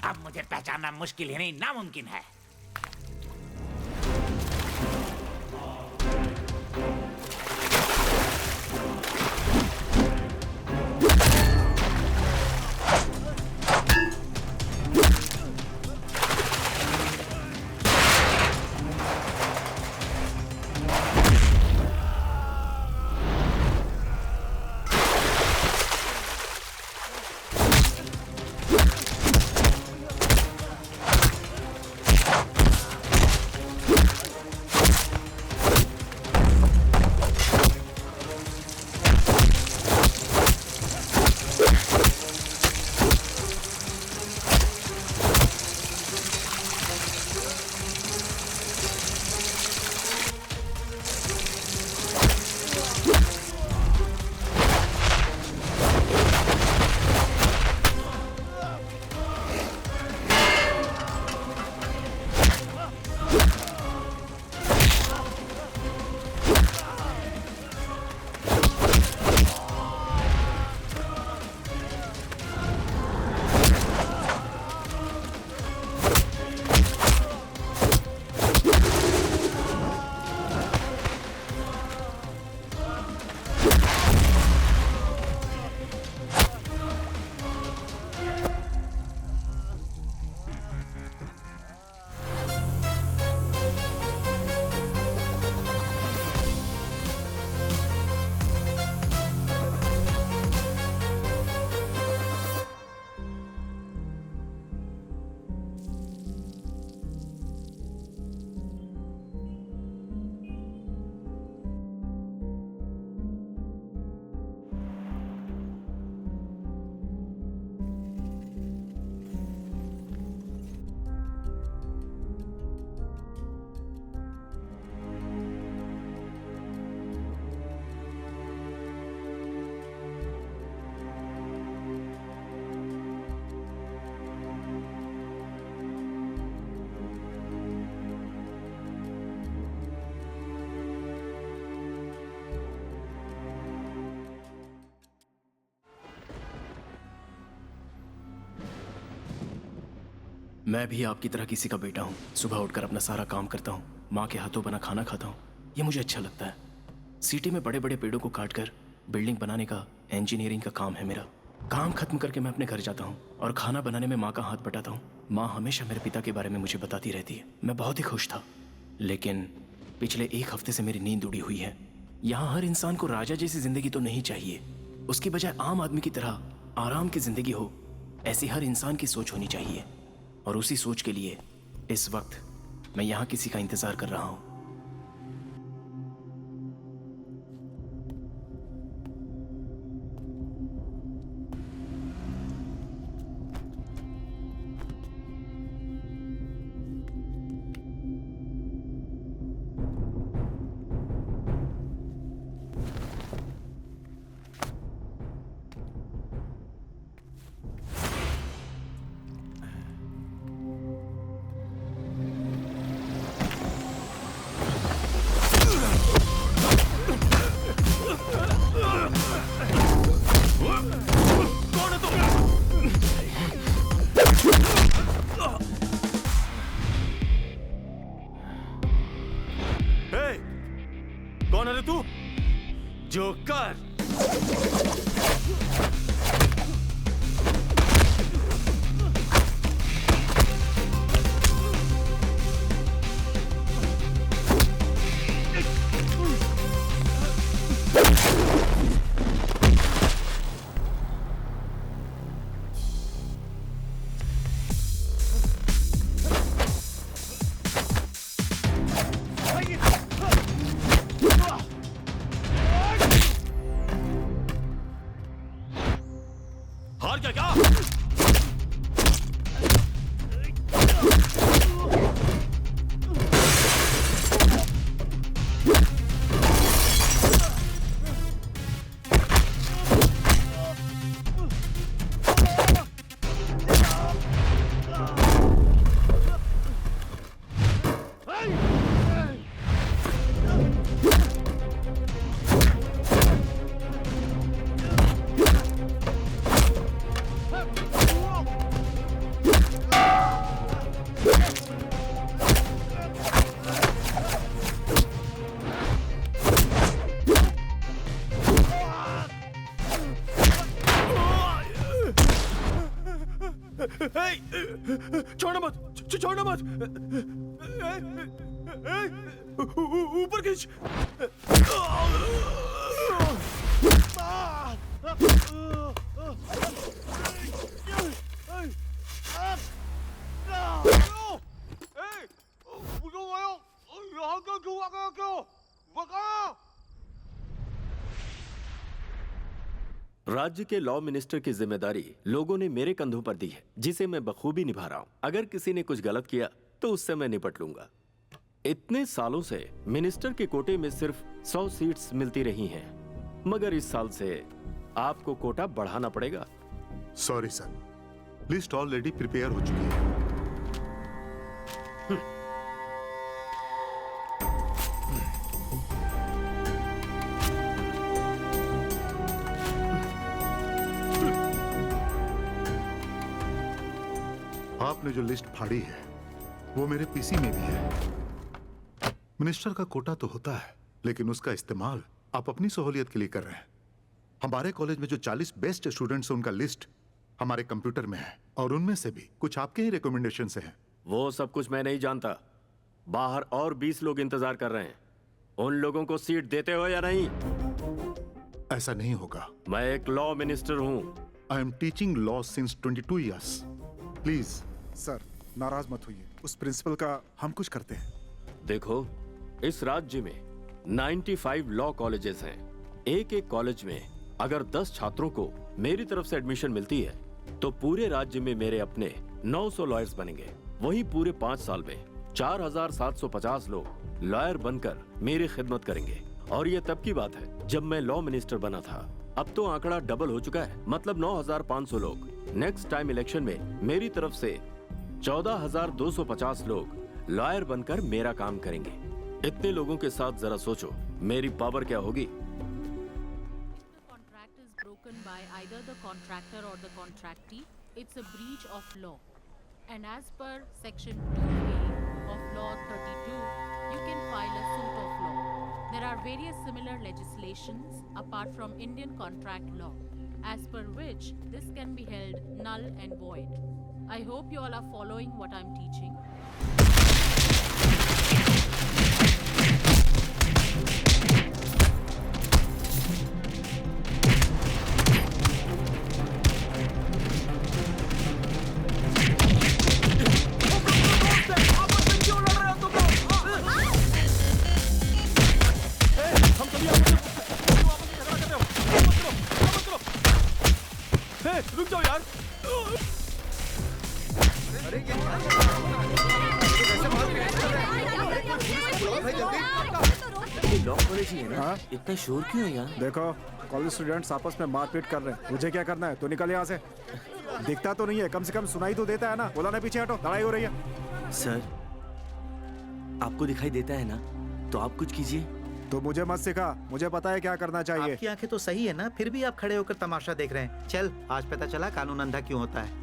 अब मुझे पहचानना मुश्किल ही नहीं नामुमकिन है। मैं भी आपकी तरह किसी का बेटा हूँ। सुबह उठकर अपना सारा काम करता हूँ, माँ के हाथों बना खाना खाता हूँ। ये मुझे अच्छा लगता है। सिटी में बड़े बड़े पेड़ों को काटकर बिल्डिंग बनाने का इंजीनियरिंग का काम है मेरा। काम खत्म करके मैं अपने घर जाता हूँ और खाना बनाने में माँ का हाथ बटाता हूँ। माँ हमेशा मेरे पिता के बारे में मुझे बताती रहती है। मैं बहुत ही खुश था, लेकिन पिछले एक हफ्ते से मेरी नींद उड़ी हुई है। यहाँ हर इंसान को राजा जैसी जिंदगी तो नहीं चाहिए, उसकी बजाय आम आदमी की तरह आराम की जिंदगी हो, ऐसी हर इंसान की सोच होनी चाहिए। और उसी सोच के लिए इस वक्त मैं यहाँ किसी का इंतजार कर रहा हूँ। कौन है रे तू? जोकर! हार गया क्या? छोड़ना मत, छोड़ना मत। ऊपर खींच। राज्य के लॉ मिनिस्टर की जिम्मेदारी लोगों ने मेरे कंधों पर दी है, जिसे मैं बखूबी निभा रहा हूं। अगर किसी ने कुछ गलत किया तो उससे मैं निपट लूंगा। इतने सालों से मिनिस्टर के कोटे में सिर्फ 100 सीट्स मिलती रही हैं, मगर इस साल से आपको कोटा बढ़ाना पड़ेगा। Sorry sir, list already prepare हो चुकी है। आपने जो लिस्ट फाड़ी है वो मेरे पीसी में भी है। मिनिस्टर का कोटा तो होता है, लेकिन उसका इस्तेमाल आप अपनी सहूलियत के लिए कर रहे हैं। हमारे कॉलेज में जो 40 बेस्ट स्टूडेंट्स हैं उनका लिस्ट हमारे कंप्यूटर में है, और उनमें से भी कुछ आपके ही रिकमेंडेशन से हैं। वो सब कुछ मैं नहीं जानता। बाहर और 20 लोग इंतजार कर रहे हैं। उन लोगों को सीट देते हो या नहीं? ऐसा नहीं होगा। मैं एक लॉ मिनिस्टर हूं। I am teaching law since 22 years. Please sir, नाराज मत होइए, उस प्रिंसिपल का हम कुछ करते हैं। देखो, इस राज्य में 95 लॉ कॉलेजेस हैं। एक एक कॉलेज में अगर 10 छात्रों को मेरी तरफ से एडमिशन मिलती है तो पूरे राज्य में मेरे अपने 900 लॉयर्स बनेंगे। वही पूरे 5 साल में 4750 लोग लॉयर बनकर मेरी खिदमत करेंगे। और ये तब की बात है जब मैं लॉ मिनिस्टर बना था। अब तो आंकड़ा डबल हो चुका है, मतलब 9500 लोग। नेक्स्ट टाइम इलेक्शन में मेरी तरफ से 14250 लोग लॉयर बनकर मेरा काम करेंगे। इतने लोगों के साथ जरा सोचो मेरी पावर क्या होगी। Contract is broken by either the contractor or the contractee, it's a breach of law. And as per section 2A of law 32, you can file a suit of law. There are various similar legislations apart from Indian contract law, as per which this can be held null and void. I hope you all are following what I'm teaching. रुक जाओ यार। Law college ही है ना? हाँ? इतना शोर क्यों है यहाँ? देखो, कॉलेज स्टूडेंट्स आपस में मारपीट कर रहे हैं। मुझे क्या करना है? तो निकल यहाँ से। दिखता तो नहीं है, कम से कम सुनाई तो देता है ना। बोला ना, पीछे हटो, लड़ाई हो रही है। सर, आपको दिखाई देता है ना, तो आप कुछ कीजिए। तो मुझे मत सिखा, मुझे पता है क्या करना चाहिए। आपकी आंखें तो सही है ना, फिर भी आप खड़े होकर तमाशा देख रहे हैं। चल, आज पता चला कानून अंधा क्यों होता है।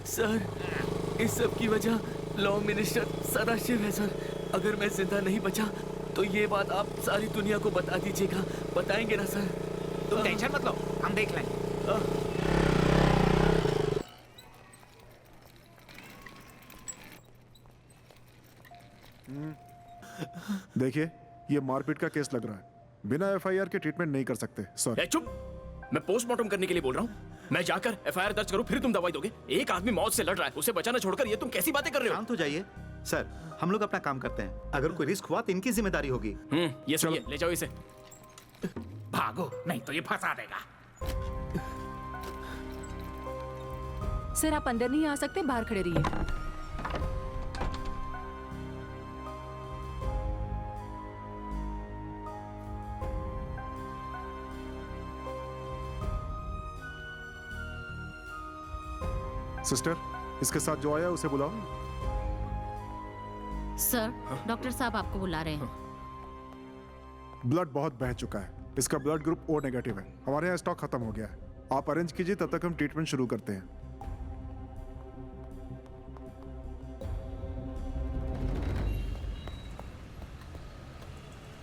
सर, इस सब की वजह लॉ मिनिस्टर सदाशिव है सर। अगर मैं जिंदा नहीं बचा तो ये बात आप सारी दुनिया को बता दीजिएगा। बताएंगे ना सर? तुम टेंशन मत लो, हम देख लेंगे। देखिए, ये मारपीट का केस लग रहा है। बिना एफआईआर के ट्रीटमेंट नहीं कर सकते। सॉरी। चुप! मैं पोस्टमार्टम करने के लिए बोल रहा हूँ। मैं जाकर एफआईआर दर्ज करूँ, फिर तुम दवाई दोगे? एक आदमी मौत से लड़ रहा है, उसे बचाना छोड़कर ये तुम कैसी बातें कर रहे हो? शांत हो जाइए। सर हम लोग अपना काम करते हैं, अगर कोई रिस्क हुआ तो इनकी जिम्मेदारी होगी। ये सही है, ले जाओ इसे। भागो, नहीं तो ये फंसा देगा। सर आप अंदर नहीं आ सकते, बाहर खड़े रहिए। सिस्टर, इसके साथ जो आया उसे बुलाओ। सर, डॉक्टर साहब आपको बुला रहे हैं। ब्लड बहुत बह चुका है, इसका ब्लड ग्रुप ओ नेगेटिव है। हमारे यहाँ स्टॉक खत्म हो गया है, आप अरेंज कीजिए, तब तक हम ट्रीटमेंट शुरू करते हैं।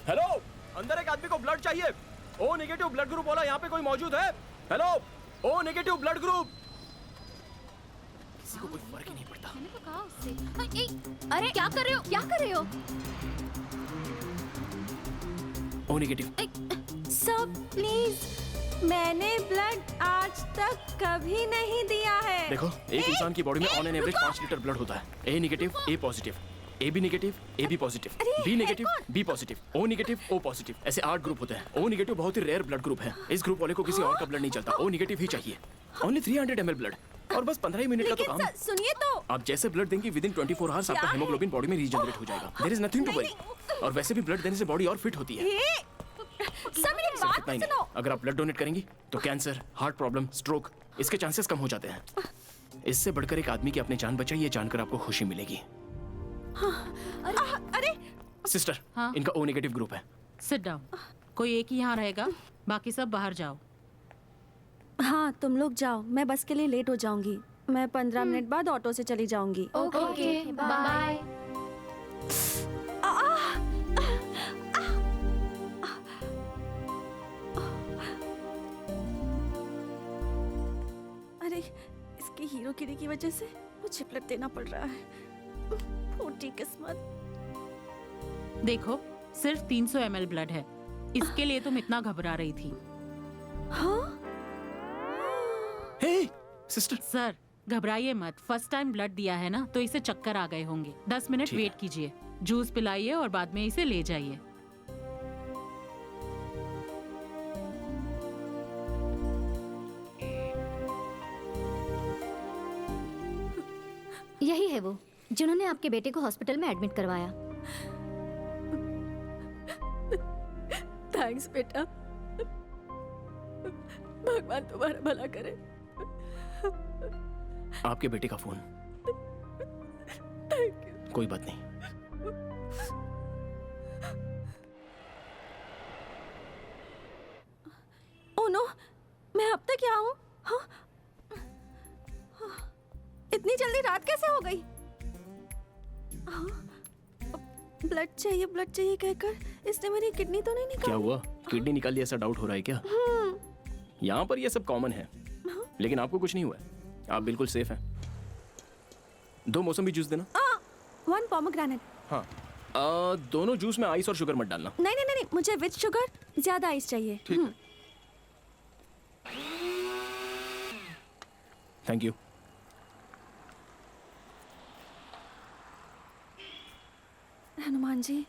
हेलो, अंदर एक आदमी को ब्लड चाहिए। ओ नेगेटिव ब्लड ग्रुप वाला यहाँ पे कोई मौजूद है? Hello, O negative blood group. किसी को कोई फर्क ही नहीं पड़ता। मैंने तो कहा उससे। अरे क्या कर रहे हो? क्या कर रहे हो? O negative. सर प्लीज, मैंने ब्लड आज तक कभी नहीं दिया है। देखो, एक इंसान की बॉडी में on an average 5 litre blood होता है। A negative, A positive, A B negative, A B positive, B negative, B positive, O negative, O positive, ऐसे 8 ग्रुप होते हैं। ओ नेगेटिव बहुत ही रेयर ब्लड ग्रुप है। इस ग्रुप वाले को किसी और का ब्लड नहीं चलता, ओ नेगेटिव ही चाहिए। ओनली 300 ml ब्लड और बस 15 ही मिनट का तो काम है। सुनिए तो, आप जैसे ब्लड देंगे विदिन 24 आवर्स आपका हेमोग्लोबिन बॉडी में रीजनरेट हो जाएगा। There is nothing to worry. और वैसे भी ब्लड देने से बॉडी और फिट होती है। सर मेरी सिर्फ बात इतना ही सुनो। नहीं, अगर आप ब्लड डोनेट करेंगी तो कैंसर, हार्ट प्रॉब्लम, स्ट्रोक इसके चांसेस कम हो जाते हैं। इससे बढ़कर एक आदमी की अपनी जान बचाई, ये जानकर आपको खुशी मिलेगी। अरे सिस्टर, हाँ? इनका ओ नेगेटिव ग्रुप है। Sit down. कोई एक ही यहाँ रहेगा, बाकी सब बाहर जाओ। हाँ तुम लोग जाओ, मैं बस के लिए लेट हो जाऊंगी। मैं 15 मिनट बाद ऑटो से चली जाऊंगी। Okay, bye. अरे इसकी हीरोगिरी की वजह से मुझे ब्लड देना पड़ रहा है। फूटी किस्मत। देखो, सिर्फ 300 ml ब्लड है। इसके लिए तुम इतना घबरा रही थी। हाँ? हे सिस्टर, सर, घबराइए मत। फर्स्ट टाइम ब्लड दिया है ना, तो इसे चक्कर आ गए होंगे। 10 मिनट ठीक है। वेट कीजिए, जूस पिलाइए और बाद में इसे ले जाइए। यही है वो जिन्होंने आपके बेटे को हॉस्पिटल में एडमिट करवाया। थैंक्स बेटा, भगवान तुम्हारा भला करे। आपके बेटे का फोन। कोई बात नहीं। ओह नो, मैं अब तक क्या हूँ? हाँ? इतनी जल्दी रात कैसे हो गई? हाँ? ब्लड चाहिए कहकर इसने मेरी किडनी तो नहीं क्या निकाली? हुआ, किडनी निकाली ऐसा डाउट हो रहा है क्या? यहाँ पर ये सब कॉमन है, लेकिन आपको कुछ नहीं हुआ है। आप बिल्कुल सेफ हैं। 2 मौसमी जूस देना। 1 पोमोग्रेनेट। हाँ, दोनों जूस में आइस और शुगर मत डालना। नहीं, मुझे विद शुगर, ज्यादा आइस चाहिए। Thank you. हनुमान जी,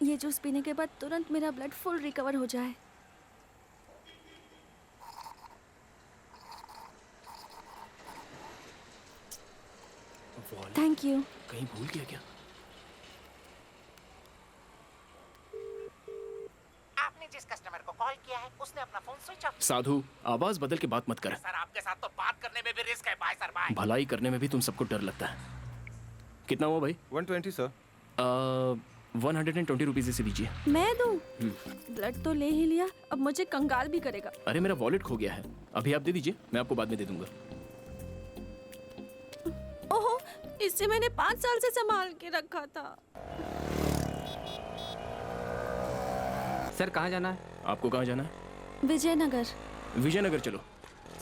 ये जूस पीने के बाद तुरंत मेरा ब्लड फुल रिकवर हो जाए। Thank you. कहीं भूल गया क्या? आपने जिस कस्टमर को कॉल किया है उसने अपना फोन स्विच ऑफ। साधु, आवाज बदल के बात मत कर। सर, आपके साथ तो बात करने में भी रिस्क है। Bye sir, bye. भलाई करने में भी तुम सबको डर लगता है। कितना हुआ भाई? 120 सर। 120 रुपीज इसे दीजिए। मैं दूं? ब्लड तो ले ही लिया, अब मुझे कंगाल भी करेगा। अरे मेरा वॉलेट खो गया है, अभी आप दे दीजिए, मैं आपको बाद में दे दूंगा। ओहो, इसे मैंने 5 साल से संभाल के रखा था। सर कहाँ जाना है? आपको कहाँ जाना है? विजयनगर। विजयनगर चलो।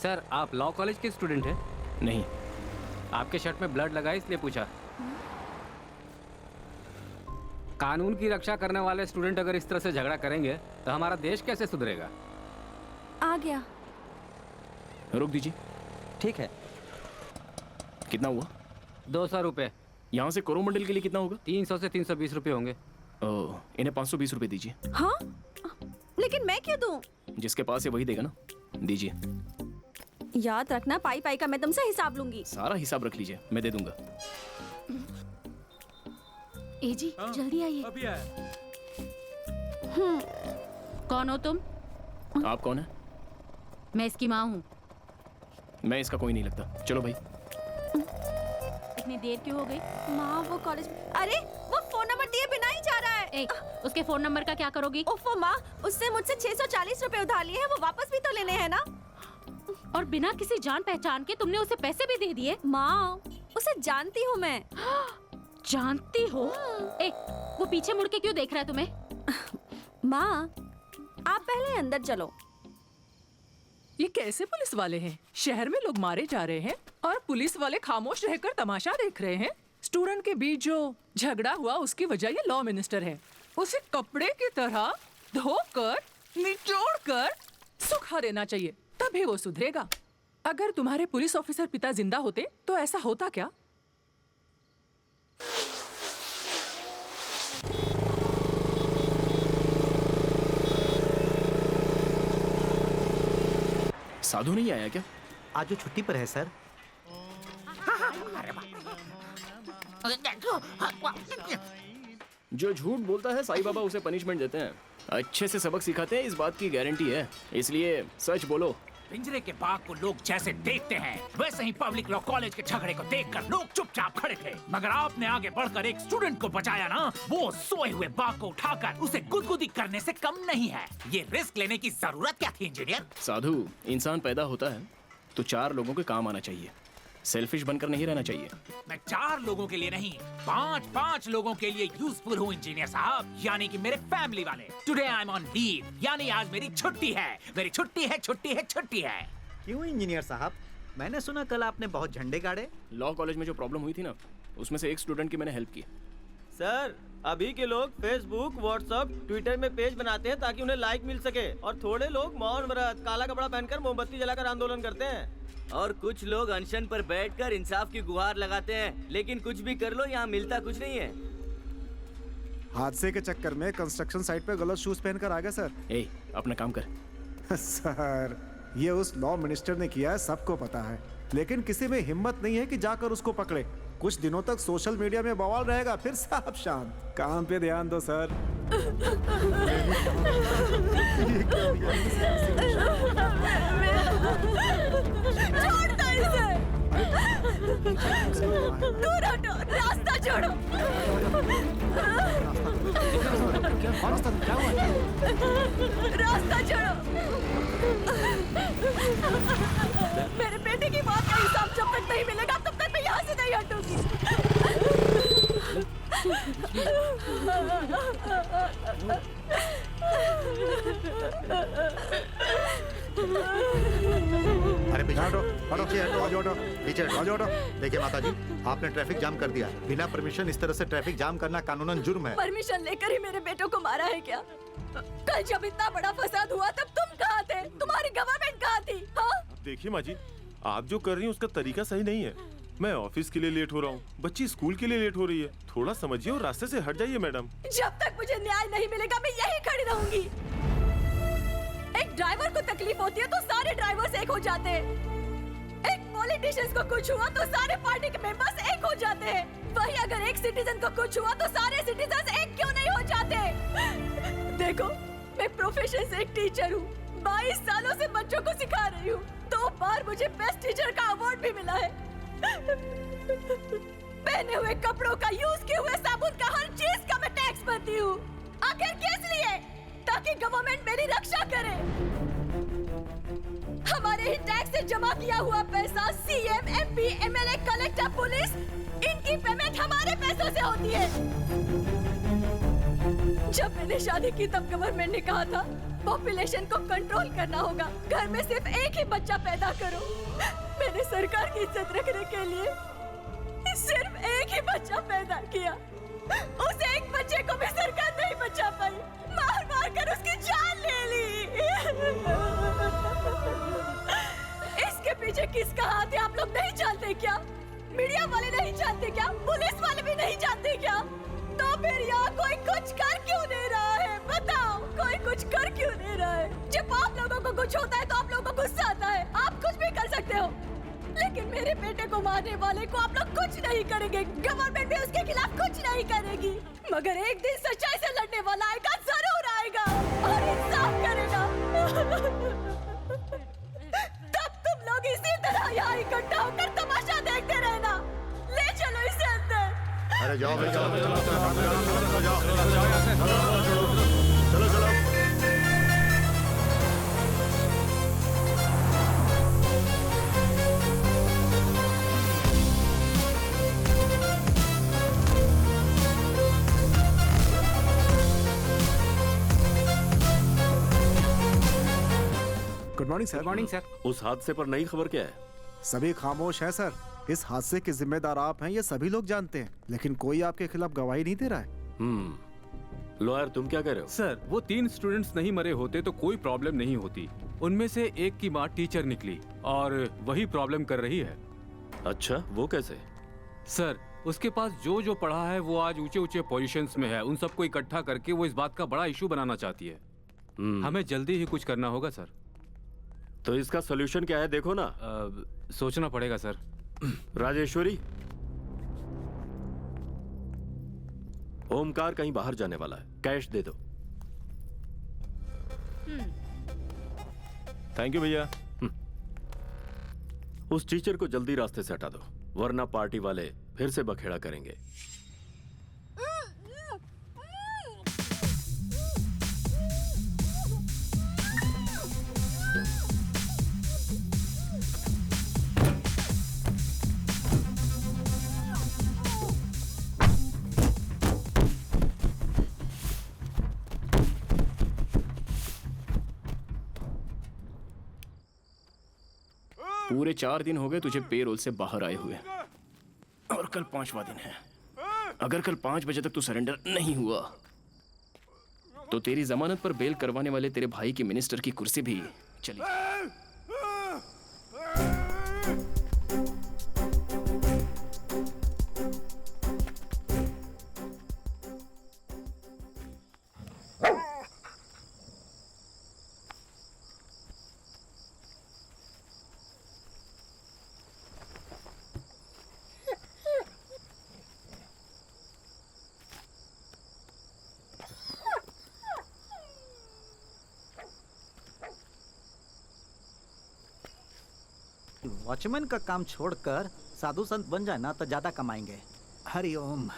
सर आप लॉ कॉलेज के स्टूडेंट हैं? नहीं। आपके शर्ट में ब्लड लगा है इसलिए पूछा। कानून की रक्षा करने वाले स्टूडेंट अगर इस तरह से झगड़ा करेंगे तो हमारा देश कैसे सुधरेगा? आ गया। रोक दीजिए। ठीक है। कितना हुआ? 200 रुपये। यहाँ से कोरोमंडल के लिए कितना होगा? 300 से 320 रुपए होंगे। ओह, इन्हें 520 रुपए दीजिए। हाँ, लेकिन मैं क्यों दूं? जिसके पास है वही देगा ना, दीजिए। याद रखना, पाई पाई का मैं तुमसे हिसाब लूंगी। सारा हिसाब रख लीजिए, मैं दे दूंगा। ए जी, जल्दी आइए। अभी आया। कौन हो तुम? आप कौन है? मैं इसकी माँ हूँ। मैं इसका कोई नहीं लगता। चलो भाई। इतनी देर क्यों हो गई? माँ वो कॉलेज, अरे वो फोन नंबर दिए बिना ही जा रहा है। ए, उसके फोन नंबर का क्या करोगी? ओफो माँ, उससे मुझसे 640 रुपए उधार लिए हैं, वो वापस भी तो लेने हैं ना। और बिना किसी जान पहचान के तुमने उसे पैसे भी दे दिए? माँ, उसे जानती हूँ मैं। जानती हो? ए, वो पीछे मुड़ के क्यों देख रहा है तुम्हें? माँ, आप पहले अंदर चलो। ये कैसे पुलिस वाले हैं? शहर में लोग मारे जा रहे हैं और पुलिस वाले खामोश रहकर तमाशा देख रहे हैं। स्टूडेंट के बीच जो झगड़ा हुआ उसकी वजह ये लॉ मिनिस्टर है। उसे कपड़े की तरह धोकर, निचोड़कर सुखा देना चाहिए, तभी वो सुधरेगा। अगर तुम्हारे पुलिस ऑफिसर पिता जिंदा होते तो ऐसा होता क्या? साधु नहीं आया क्या? आज वो छुट्टी पर है सर। जो झूठ बोलता है साईं बाबा उसे पनिशमेंट देते हैं। अच्छे से सबक सिखाते हैं, इस बात की गारंटी है। इसलिए सच बोलो। पिंजरे के बाघ को लोग जैसे देखते हैं, वैसे ही पब्लिक लॉ कॉलेज के झगड़े को देखकर लोग चुपचाप खड़े थे, मगर आपने आगे बढ़कर एक स्टूडेंट को बचाया ना। वो सोए हुए बाघ को उठाकर उसे गुदगुदी करने से कम नहीं है। ये रिस्क लेने की जरूरत क्या थी इंजीनियर? साधु, इंसान पैदा होता है तो 4 लोगों के काम आना चाहिए, सेल्फिश बनकर नहीं रहना चाहिए। मैं 4 लोगों के लिए नहीं, 5 लोगों के लिए यूजफुल हूँ इंजीनियर साहब, यानी कि मेरे फैमिली वाले। Today I am on leave, यानी आज मेरी छुट्टी है। मेरी छुट्टी है, छुट्टी है, छुट्टी है। क्यों इंजीनियर साहब? मैंने सुना कल आपने बहुत झंडे गाड़े। लॉ कॉलेज में जो प्रॉब्लम हुई थी ना, उसमें से एक स्टूडेंट की मैंने हेल्प की। सर, अभी के लोग फेसबुक, व्हाट्सएप, ट्विटर में पेज बनाते हैं ताकि उन्हें लाइक मिल सके, और थोड़े लोग मौन व्रत, काला कपड़ा पहनकर मोमबत्ती जलाकर आंदोलन करते हैं, और कुछ लोग अनशन पर बैठकर इंसाफ की गुहार लगाते हैं। लेकिन कुछ भी कर लो, यहाँ मिलता कुछ नहीं है। हादसे के चक्कर में कंस्ट्रक्शन साइट पे गलत शूज पहनकर आ गए सर। ए, अपना काम कर। सर, ये उस लॉ मिनिस्टर ने किया है, सबको पता है, लेकिन किसी में हिम्मत नहीं है कि जाकर उसको पकड़े। कुछ दिनों तक सोशल मीडिया में बवाल रहेगा, फिर सब शांत। काम पे ध्यान दो सर। छोड़ दो इसे। दूर हटो, रास्ता छोड़ो। रास्ता छोड़ो। मेरे बेटे की मौत का हिसाब जब तक नहीं मिलेगा तब तक मैं यहाँ से नहीं हटूंगी। अरे पीछे हटो, हटो, पीछे हटो, आजो हटो, पीछे हटो। आजो हटो। देखिए माता जी, आपने ट्रैफिक जाम कर दिया। बिना परमिशन इस तरह से ट्रैफिक जाम करना कानूनन जुर्म है। परमिशन लेकर ही मेरे बेटों को मारा है क्या? कल जब इतना बड़ा फसाद हुआ तब तुम कहाँ थे? तुम्हारी गवर्नमेंट कहाँ थी? हाँ? देखिए माँ जी, आप जो कर रही हैं उसका तरीका सही नहीं है। मैं ऑफिस के लिए लेट हो रहा हूँ, बच्ची स्कूल के लिए लेट हो रही है। थोड़ा समझिए और रास्ते से हट जाइए मैडम। जब तक मुझे न्याय नहीं मिलेगा मैं यहीं खड़ी रहूंगी। एक ड्राइवर को तकलीफ होती है तो सारे ड्राइवर्स एक हो जाते हैं। एक पॉलिटिशियंस को कुछ हुआ तो सारे पार्टी के मेंबर्स एक हो जाते हैं। वही अगर एक सिटीजन को कुछ हुआ तो सारे सिटीजन एक क्यों नहीं हो जाते? देखो, मैं प्रोफेशन से एक टीचर हूँ। 22 सालों से बच्चों को सिखा रही हूँ। 2 बार मुझे बेस्ट टीचर का अवार्ड भी मिला है। पहने हुए कपड़ों का, यूज किए हुए साबुन का, हर चीज का मैं टैक्स भरती हूँ। आखिर किस लिए? ताकि गवर्नमेंट मेरी रक्षा करे। हमारे ही टैक्स से जमा किया हुआ पैसा CM, MP, MLA, collector, police, इनकी पेमेंट हमारे पैसों से होती है। जब मैंने शादी की तब गवर्नमेंट ने कहा था पॉपुलेशन को कंट्रोल करना होगा, घर में सिर्फ एक ही बच्चा पैदा करो। मैंने सरकार की इज्जत रखने के लिए सिर्फ एक ही बच्चा पैदा किया। उस एक बच्चे को भी सरकार नहीं बचा पाई, मार मार कर उसकी जान ले ली। इसके पीछे किसका हाथ है आप लोग नहीं जानते क्या? मीडिया वाले नहीं जानते क्या? पुलिस वाले मगर एक दिन सच्चाई से लड़ने वाला आएगा, जरूर आएगा और इंसाफ करेगा। तब तुम लोग इसी तरह यहाँ इकट्ठा होकर तमाशा देखते रहना। ले चलो इसे अंदर। अरे जाओ भाई, जाओ चलो चलो। Good morning sir. Good morning sir. उस हादसे पर नई खबर क्या है? सभी खामोश हैं सर। इस हादसे के जिम्मेदार आप हैं, ये सभी लोग जानते हैं, लेकिन कोई आपके खिलाफ गवाही नहीं दे रहा है। लॉयर, तुम क्या कह रहे हो? सर, वो 3 स्टूडेंट्स नहीं मरे होते तो कोई प्रॉब्लम नहीं होती। उनमें से एक की माँ टीचर निकली और वही प्रॉब्लम कर रही है। अच्छा, वो कैसे? सर, उसके पास जो जो पढ़ा है वो आज ऊंचे ऊंचे पोजीशंस में है। उन सबको इकट्ठा करके वो इस बात का बड़ा इशू बनाना चाहती है। हमें जल्दी ही कुछ करना होगा सर। तो इसका सोल्यूशन क्या है, देखो ना। सोचना पड़ेगा सर। राजेश्वरी, ओमकार कहीं बाहर जाने वाला है, कैश दे दो। थैंक यू भैया। उस टीचर को जल्दी रास्ते से हटा दो, वरना पार्टी वाले फिर से बखेड़ा करेंगे। पूरे 4 दिन हो गए तुझे पेरोल से बाहर आए हुए, और कल 5वां दिन है। अगर कल 5 बजे तक तू सरेंडर नहीं हुआ तो तेरी जमानत पर बेल करवाने वाले तेरे भाई की मिनिस्टर की कुर्सी भी चली जाएगी। वॉचमैन का काम छोड़कर साधु संत बन जाए ना तो ज्यादा कमाएंगे। हरिओम।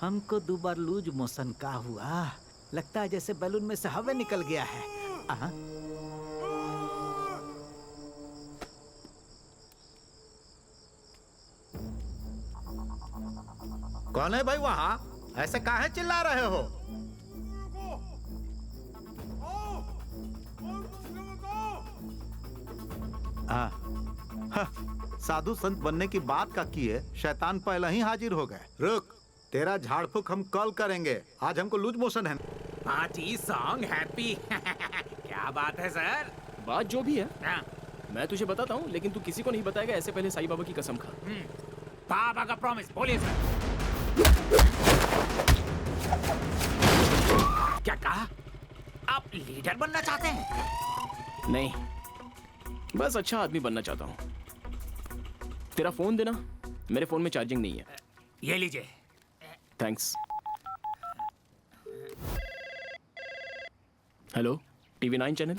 हमको 2 बार लूज मोशन का हुआ, लगता है जैसे बैलून में से हवा निकल गया है। कौन है भाई वहाँ? ऐसे काहे चिल्ला रहे हो? साधु संत बनने की बात का की है, शैतान पहले ही हाजिर हो गए। रुक, तेरा झाड़ फूक हम कल करेंगे। आज हमको लूज मोशन है। Party song happy. क्या बात है सर? बात जो भी है मैं तुझे बताता हूँ, लेकिन तू किसी को नहीं बताएगा। ऐसे पहले साईं बाबा की कसम खा। बाबा का प्रॉमिस, बोलिए सर। क्या कहा? आप लीडर बनना चाहते हैं? नहीं, बस अच्छा आदमी बनना चाहता हूँ। तेरा फोन देना, मेरे फोन में चार्जिंग नहीं है। ये लीजिए। थैंक्स। Hello, TV 9 channel.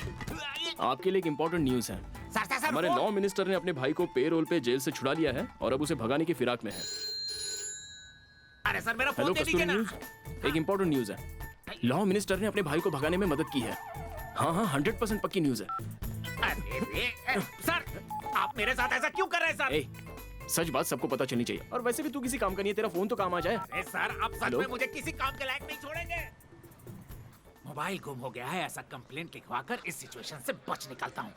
आपके लिए एक इंपॉर्टेंट न्यूज है। सर, हमारे लॉ मिनिस्टर ने अपने भाई को पेरोल पे जेल से छुड़ा लिया है और अब उसे भगाने की फिराक में है। अरे सर, मेरा फोन हेलो दे दीजिए कस्तूरी ना। न्यूज, एक इंपॉर्टेंट न्यूज है। लॉ मिनिस्टर ने अपने भाई को भगाने में मदद की है। हाँ, 100% पक्की न्यूज है। अरे सर, आप मेरे साथ ऐसा क्यों कर रहे हैं सर? सच बात सबको पता चलनी चाहिए। और वैसे भी तू किसी काम का नहीं है, तेरा फोन तो काम आ जाए। अरे सर, आप सच में मुझे किसी काम के लायक नहीं छोड़ेंगे। मोबाइल गुम हो गया है, ऐसा कंप्लेंट लिखवाकर इस सिचुएशन से बच निकलता हूँ।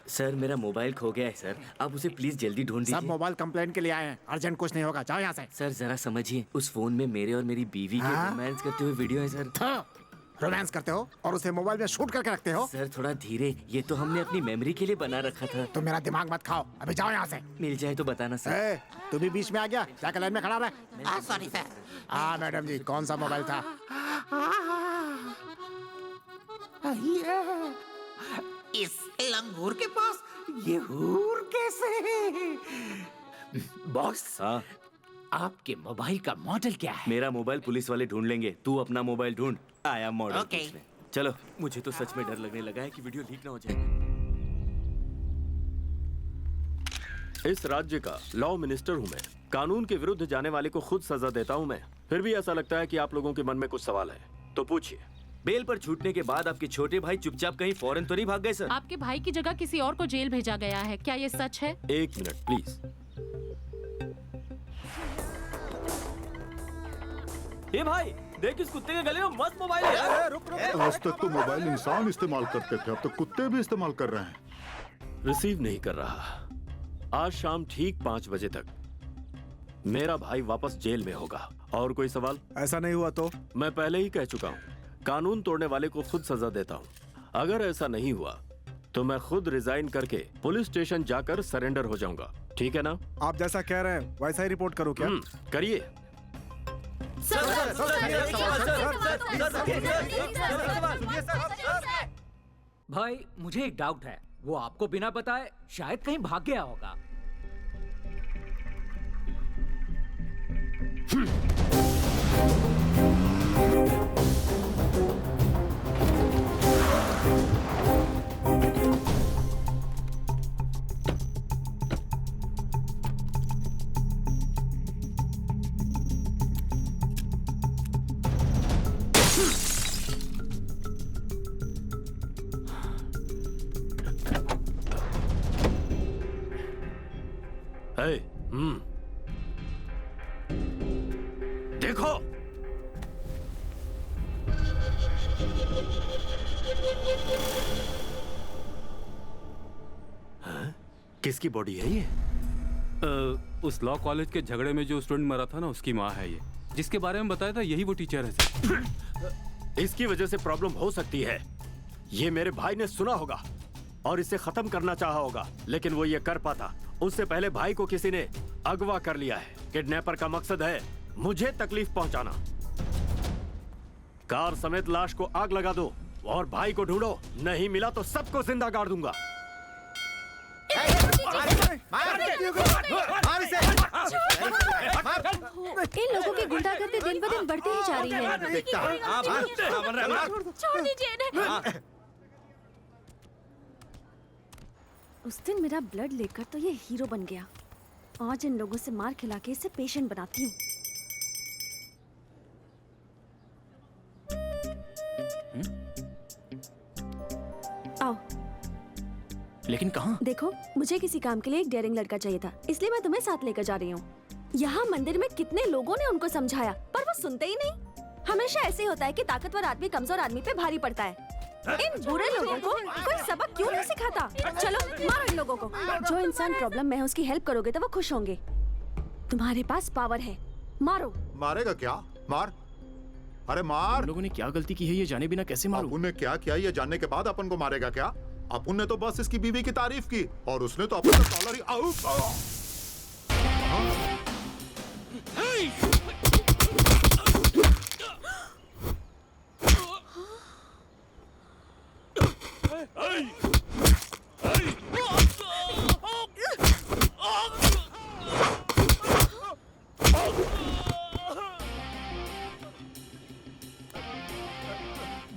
सर, मेरा मोबाइल खो गया है सर, आप उसे प्लीज जल्दी ढूंढ दीजिए। सब मोबाइल कंप्लेंट के लिए आए हैं, अर्जेंट कुछ नहीं होगा, जाओ यहाँ से। सर जरा समझिए, उस फोन में मेरे और मेरी बीवी के रोमांस करते हुए वीडियो है सर। रोमांस करते हो और उसे मोबाइल में शूट करके रखते हो? सर थोड़ा धीरे, ये तो हमने अपनी मेमोरी के लिए बना रखा था। तुम मेरा दिमाग मत खाओ, अभी जाओ यहाँ से। मिल जाए तो बताना सर। तू भी बीच में आ गया, जाकर लाइन में खड़ा रहे। Sorry sir. हाँ मैडम जी, कौन सा मोबाइल था? इस लंगूर के पास ये हूर कैसे? बॉस, आपके मोबाइल का मॉडल क्या है? मेरा मोबाइल पुलिस वाले ढूंढ लेंगे, तू अपना मोबाइल ढूंढ। आया मॉडल ओके। पूछने। चलो, मुझे तो सच में डर लगने लगा है कि वीडियो लीक ना हो जाए। इस राज्य का लॉ मिनिस्टर हूँ मैं। कानून के विरुद्ध जाने वाले को खुद सजा देता हूँ मैं। फिर भी ऐसा लगता है कि आप लोगों के मन में कुछ सवाल है, तो पूछिए। बेल पर छूटने के बाद आपके छोटे भाई चुपचाप कहीं फॉरेन तो नहीं भाग गए सर? आपके भाई की जगह किसी और को जेल भेजा गया है, क्या ये सच है? एक मिनट प्लीज। ये भाई देख, इस कुत्ते के गले में मस्त मोबाइल है यार। आज तक तो मोबाइल इंसान इस्तेमाल करते थे, अब तो कुत्ते भी इस्तेमाल कर रहे हैं। रिसीव नहीं कर रहा। आज शाम ठीक 5 बजे तक मेरा भाई वापस जेल में होगा। और कोई सवाल? ऐसा नहीं हुआ तो? मैं पहले ही कह चुका हूँ, कानून तोड़ने वाले को खुद सजा देता हूँ। अगर ऐसा नहीं हुआ तो मैं खुद रिजाइन करके पुलिस स्टेशन जाकर सरेंडर हो जाऊंगा, ठीक है ना? आप जैसा कह रहे हैं वैसा ही रिपोर्ट करो क्या? करिए। भाई मुझे एक डाउट है, वो आपको बिना बताए शायद कहीं भाग गया होगा। देखो, किसकी बॉडी है ये? उस लॉ कॉलेज के झगड़े में जो स्टूडेंट मरा था ना, उसकी माँ है ये। जिसके बारे में बताया था यही वो टीचर है सर। इसकी वजह से प्रॉब्लम हो सकती है। ये मेरे भाई ने सुना होगा और इसे खत्म करना चाहा होगा, लेकिन वो ये कर पाता उससे पहले भाई को किसी ने अगवा कर लिया है। किडनैपर का मकसद है मुझे तकलीफ पहुंचाना। कार समेत लाश को आग लगा दो और भाई को ढूंढो, नहीं मिला तो सबको जिंदा गाड़ दूंगा। इन लोगों की गुंडागर्दी दिन ब दिन बढ़ती ही जा रही है। छोड़ दीजिए इन्हें। उस दिन मेरा ब्लड लेकर तो ये हीरो बन गया। आज इन लोगों से मार खिला के इसे पेशेंट बनाती हूँ। आओ। लेकिन कहाँ? देखो, मुझे किसी काम के लिए एक डेयरिंग लड़का चाहिए था, इसलिए मैं तुम्हें साथ लेकर जा रही हूँ। यहाँ मंदिर में कितने लोगों ने उनको समझाया, पर वो सुनते ही नहीं। हमेशा ऐसे होता है कि ताकतवर आदमी कमजोर आदमी पे भारी पड़ता है। इन बुरे लोगों को कोई सबक क्यों नहीं सिखाता? चलो मारो इन लोगों को। जो इंसान प्रॉब्लम में है उसकी हेल्प करोगे तो वो खुश होंगे। तुम्हारे पास पावर है, मारो। मारेगा क्या? मार। अरे मार। लोगों ने क्या गलती की है ये जाने बिना कैसे मारूं? अपुन ने क्या किया ये जानने के बाद अपन को मारेगा क्या? अपुन ने तो बस इसकी बीवी की तारीफ की और उसने तो अपन का कॉलर ही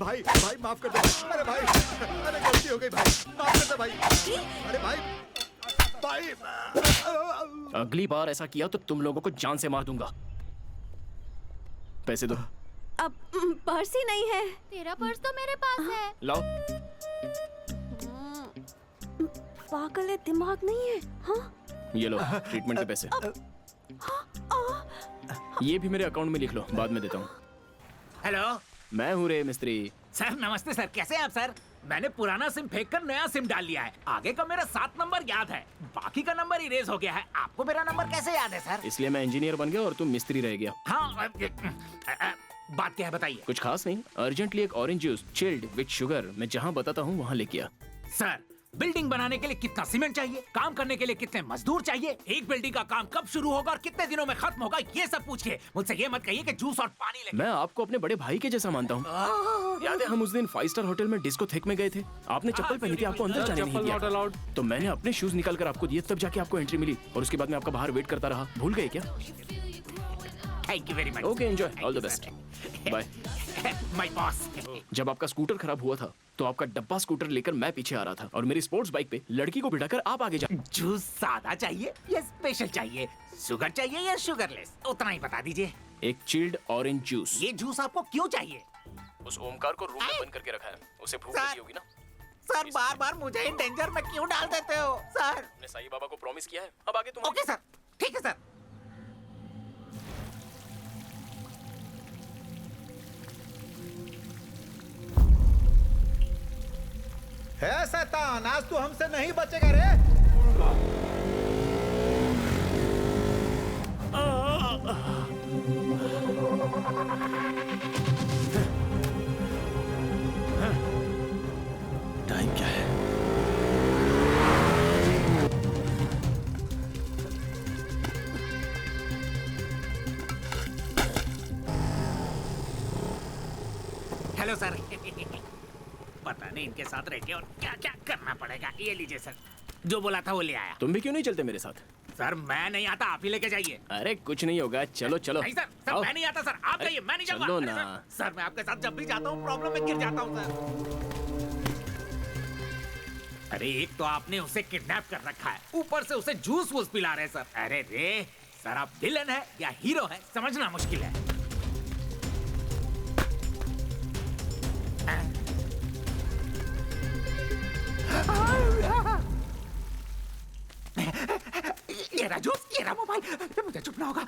भाई भाई माफ कर दे। अरे भाई, अरे गलती हो गई भाई, माफ कर दे भाई। अरे भाई भाई, अगली बार ऐसा किया तो तुम लोगों को जान से मार दूंगा। पैसे दो। अब पर्स ही नहीं है। तेरा पर्स तो मेरे पास है। लाओ। पागल है, दिमाग नहीं है। हाँ? ये लो ट्रीटमेंट के पैसे। ये भी मेरे अकाउंट में लिख लो, बाद में देता हूँ। हेलो, मैं हूँ रे मिस्त्री। सर नमस्ते सर, कैसे हैं आप सर? मैंने पुराना सिम फेंक कर नया सिम डाल लिया है। आगे का मेरा 7 नंबर याद है, बाकी का नंबर इरेज हो गया है। आपको मेरा नंबर कैसे याद है सर? इसलिए मैं इंजीनियर बन गया और तुम मिस्त्री रह गया। हाँ, बात क्या है बताइए। कुछ खास नहीं, अर्जेंटली एक orange juice chilled with sugar मैं जहाँ बताता हूँ वहाँ लेके आ। सर बिल्डिंग बनाने के लिए कितना सीमेंट चाहिए, काम करने के लिए कितने मजदूर चाहिए, एक बिल्डिंग का काम कब शुरू होगा और कितने दिनों में खत्म होगा, ये सब पूछिए। मुझसे ये मत कहिए कि जूस और पानी ले। मैं आपको अपने बड़े भाई के जैसा मानता हूँ। याद है हम उस दिन 5 स्टार होटल में डिस्को थिक में गए थे, आपने चप्पल पहनी थी, आपको अंदर जाने नहीं दिया, तो मैंने अपने शूज निकाल कर आपको दिए, तब जाके आपको एंट्री मिली और उसके बाद मैं आपका बाहर वेट करता रहा। भूल गए क्या? Thank you very much. Okay, enjoy, all the best, bye. My boss. जब आपका स्कूटर खराब हुआ था तो आपका डब्बा स्कूटर लेकर मैं पीछे आ रहा था और मेरी स्पोर्ट्स बाइक पे लड़की को बिठाकर आप आगे जा। जूस सादा चाहिए या स्पेशल चाहिए, शुगर चाहिए या शुगरलेस, उतना ही बता दीजिए। एक चिल्ड ऑरेंज जूस। ये जूस आपको क्यों चाहिए? उस ओमकार को रूम में बंद करके रखा है, उसे भूख लगी होगी ना। सर बार बार मुझे इन डेंजर में क्यों डाल देते हो सर? आपने साईं बाबा को प्रॉमिस किया है, अब आगे तुम। ओके सर, ठीक है सर। है शैतान, आज तू हमसे नहीं बचेगा रे। टाइम क्या है? Hello sir. पता नहीं इनके साथ रह के और क्या क्या करना पड़ेगा। ये लीजिए सर, जो बोला था वो ले आया। तुम भी क्यों नहीं चलते मेरे साथ? सर मैं नहीं आता, आप ही लेके जाइए। अरे कुछ नहीं होगा, चलो चलो। नहीं सर, सर मैं नहीं आता सर, आप जाइए, मैं नहीं जाऊंगा। चलो अरे ना। सर मैं आपके साथ जब भी जाता हूँ प्रॉब्लम में गिर जाता हूँ सर। अरे एक तो आपने उसे किडनैप कर रखा है, ऊपर से उसे जूस वूस पिला रहे सर। अरे रे सर, आप विलन है या हीरो है समझना मुश्किल है। ये रहा जूस, ये रहा मोबाइल, मुझे चुपना होगा।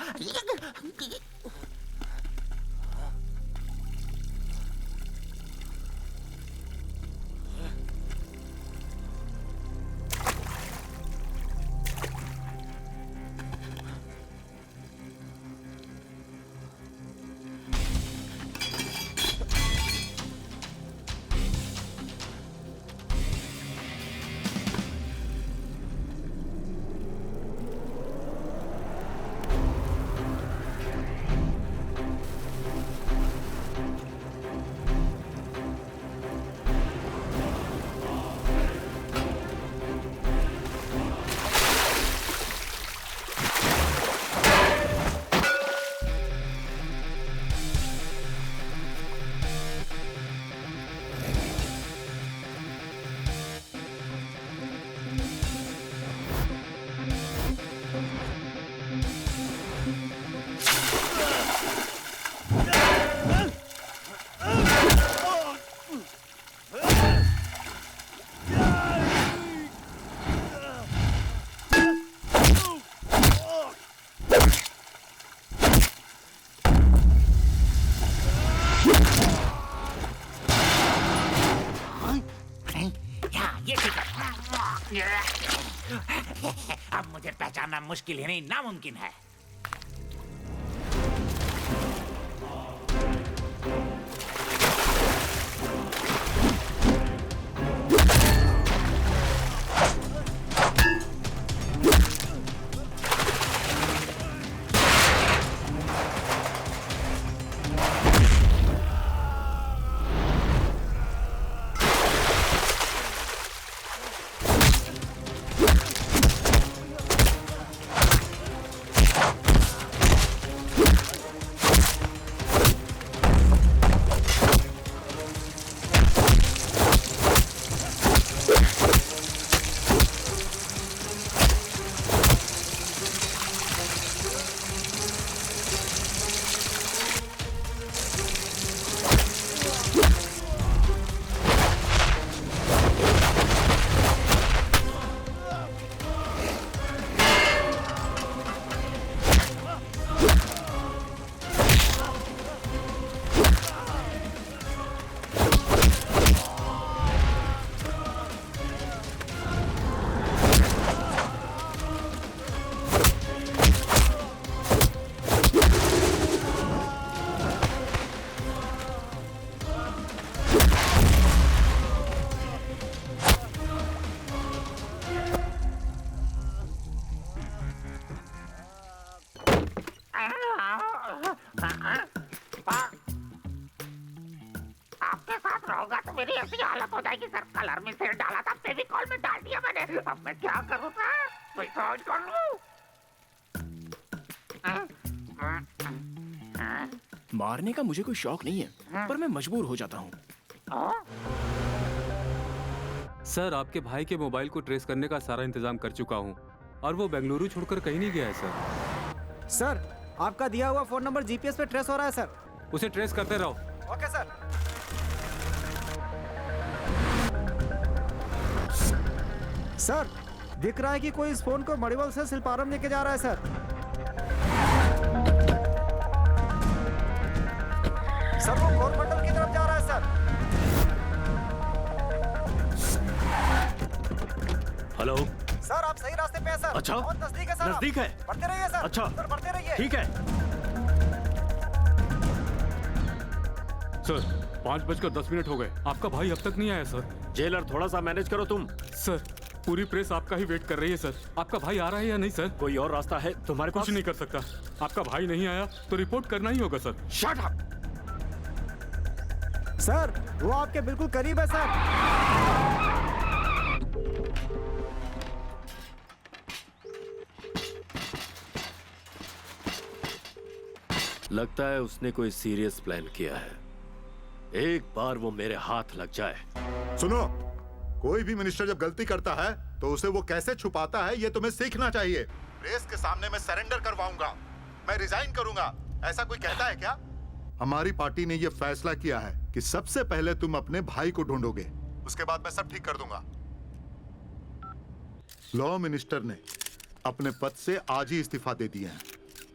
अब मुझे पहचानना मुश्किल ही नहीं नामुमकिन है। आपके साथ रहूंगा तो मेरी ऐसी हालत हो जाएगी सर। कलर में सिर डाला था, फेविकॉल में डाल दिया मैंने। अब मैं क्या करूं सर? कोई सोच कर लूं। मारने का मुझे कोई शौक नहीं है, पर मैं मजबूर हो जाता हूँ। सर आपके भाई के मोबाइल को ट्रेस करने का सारा इंतजाम कर चुका हूँ और वो बेंगलुरु छोड़कर कहीं नहीं गया है सर। सर आपका दिया हुआ फोन नंबर जीपीएस पे ट्रेस हो रहा है सर। उसे ट्रेस करते रहो। Okay sir. सर दिख रहा है कि कोई इस फोन को मणिवल से शिल्पारम लेके जा रहा है सर। सर वो कोरमंडल की तरफ जा रहा है सर। हेलो सर आप सही रास्ते पे हैं सर। अच्छा, बहुत नजदीक है सर। नजदीक है। बढ़ते रहिए सर। अच्छा सर बढ़ते रहिए। ठीक है सर 5:10 हो गए, आपका भाई अब तक नहीं आया सर। जेलर थोड़ा सा मैनेज करो तुम। सर पूरी प्रेस आपका ही वेट कर रही है सर। आपका भाई आ रहा है या नहीं सर? कोई और रास्ता है तुम्हारे पास? कुछ नहीं कर सकता। आपका भाई नहीं आया तो रिपोर्ट करना ही होगा सर। Shut up. सर वो आपके बिल्कुल करीब है सर। लगता है उसने कोई सीरियस प्लान किया है। एक बार वो मेरे हाथ लग जाए। सुनो, कोई भी मिनिस्टर जब गलती करता है तो उसे वो कैसे छुपाता है ये तुम्हें सीखना चाहिए। प्रेस के सामने मैं सरेंडर करवाऊंगा, मैं रिजाइन करूंगा, ऐसा कोई कहता है क्या? हमारी पार्टी ने ये फैसला किया है कि सबसे पहले तुम अपने भाई को ढूंढोगे, उसके बाद मैं सब ठीक कर दूंगा। लॉ मिनिस्टर ने अपने पद से आज ही इस्तीफा दे दिए हैं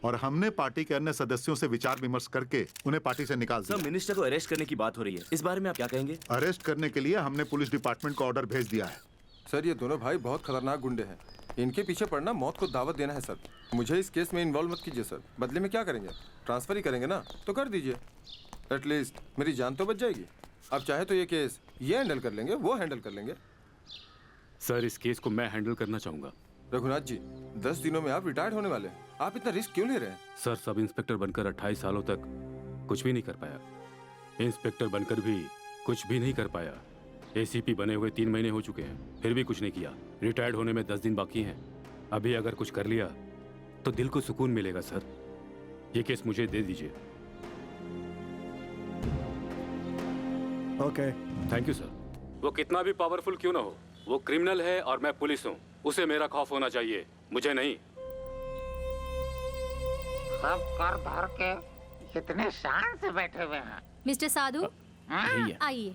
और हमने पार्टी के अन्य सदस्यों से विचार विमर्श करके उन्हें पार्टी से निकाल दिया। सर मिनिस्टर को अरेस्ट करने की बात हो रही है, इस बारे में आप क्या कहेंगे? अरेस्ट करने के लिए हमने पुलिस डिपार्टमेंट को ऑर्डर भेज दिया है। सर ये दोनों भाई बहुत खतरनाक गुंडे हैं, इनके पीछे पड़ना मौत को दावत देना है सर। मुझे इस केस में इन्वॉल्व मत कीजिए सर। बदले में क्या करेंगे? ट्रांसफर ही करेंगे ना, तो कर दीजिए। एटलीस्ट मेरी जान तो बच जाएगी। अब चाहे तो ये केस ये हैंडल कर लेंगे, वो हैंडल कर लेंगे। सर इस केस को मैं हैंडल करना चाहूंगा। रघुनाथ जी 10 दिनों में आप रिटायर्ड होने वाले हैं, आप इतना रिस्क क्यों ले रहे हैं? सर सब इंस्पेक्टर बनकर 28 सालों तक कुछ भी नहीं कर पाया। इंस्पेक्टर बनकर भी कुछ भी नहीं कर पाया। एसीपी बने हुए 3 महीने हो चुके हैं, फिर भी कुछ नहीं किया। रिटायर्ड होने में 10 दिन बाकी हैं। अभी अगर कुछ कर लिया तो दिल को सुकून मिलेगा सर। ये केस मुझे दे दीजिए। Okay thank you sir. वो कितना भी पावरफुल क्यों ना हो, वो क्रिमिनल है और मैं पुलिस हूँ। उसे मेरा खौफ होना चाहिए, मुझे नहीं। सब कर धर के कितने शान से बैठे हुए हैं। मिस्टर साधु आइए।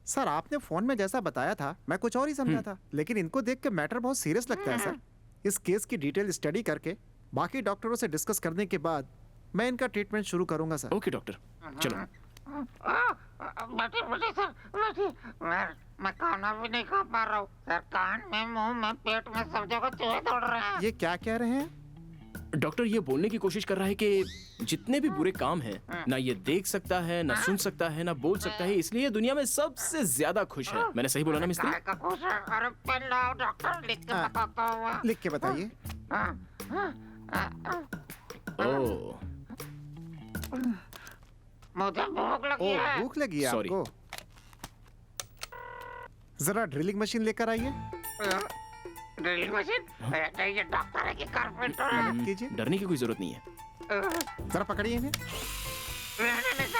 सर आपने फोन में जैसा बताया था मैं कुछ और ही समझा था, लेकिन इनको देख के मैटर बहुत सीरियस लगता है सर। इस केस की डिटेल स्टडी करके बाकी डॉक्टरों से डिस्कस करने के बाद मैं इनका ट्रीटमेंट शुरू करूंगा सर। ओके डॉक्टर, चलो। बैठिए सर, बैठिए। मैं खाना भी नहीं खा पा रहा हूँ सर। कान में, मुंह में, पेट में सब जगह चूहे दौड़ रहे हैं। ये क्या कह रहे हैं? डॉक्टर ये बोलने की कोशिश कर रहा है कि जितने भी बुरे काम हैं ना ये देख सकता है, ना सुन सकता है, ना बोल सकता है, इसलिए दुनिया में सबसे ज्यादा खुश है। मैंने सही बोला ना मिस्त्री? खुश है। अरे पेन लाओ डॉक्टर, लिख के बताता हूँ। लिख के बताइए। ओह मुझे भूख लगी है। भूख लगी है आपको? जरा ड्रिलिंग मशीन लेकर आइए। Drilling machine? ये डॉक्टर है कि कारपेंटर है? कीजिए। डरने की कोई जरूरत नहीं है। जरा पकड़िए इन्हें।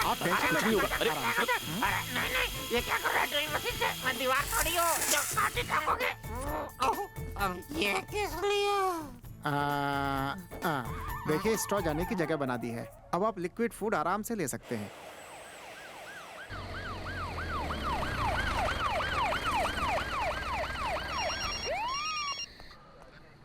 आप टेंशन मत लीजिए। अरे नहीं, ये क्या कर रहा है ड्रिलिंग मशीन से? मैं दीवार तोड़ी हूँ जो काटे टांगोगे। ये किस लिए? देखिए स्ट्रॉ जाने की जगह बना दी है। अब आप लिक्विड फूड आराम से ले सकते हैं।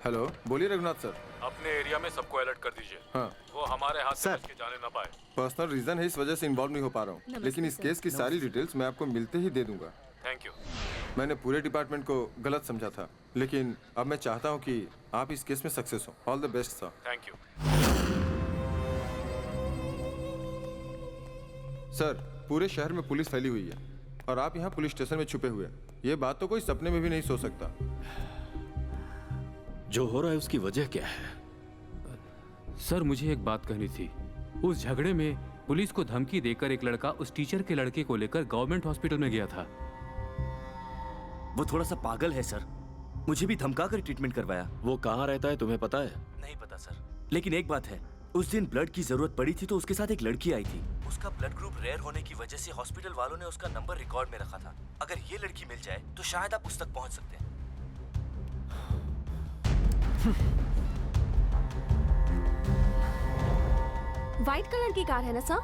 हेलो, बोलिए रघुनाथ सर। अपने एरिया में सबको अलर्ट कर दीजिए। हाँ। वो हमारे हाथ से बच के जाने ना पाए। पर्सनल रीजन है, इस वजह से इन्वॉल्व नहीं हो पा रहा हूँ, लेकिन इस केस की सारी डिटेल्स मैं आपको मिलते ही दे दूंगा। Thank you. मैंने पूरे डिपार्टमेंट को गलत समझा था, लेकिन अब मैं चाहता हूँ कि आप इस केस में सक्सेस हो। All the best sir. Thank you. Sir पूरे शहर में पुलिस फैली हुई है और आप यहाँ पुलिस स्टेशन में छुपे हुए हैं। ये बात तो कोई सपने में भी नहीं सोच सकता। जो हो रहा है उसकी वजह क्या है? सर मुझे एक बात कहनी थी। उस झगड़े में पुलिस को धमकी देकर एक लड़का उस टीचर के लड़के को लेकर गवर्नमेंट हॉस्पिटल में गया था। वो थोड़ा सा पागल है सर, मुझे भी धमका कर ट्रीटमेंट करवाया। वो कहाँ रहता है तुम्हें पता है? नहीं पता सर, लेकिन एक बात है, उस दिन ब्लड की जरूरत पड़ी थी तो उसके साथ एक लड़की आई थी। उसका ब्लड ग्रुप रेयर होने की वजह से हॉस्पिटल वालों ने उसका नंबर रिकॉर्ड में रखा था। अगर ये लड़की मिल जाए तो शायद आप उस तक पहुंच सकते हैं। व्हाइट कलर की कार है ना सर?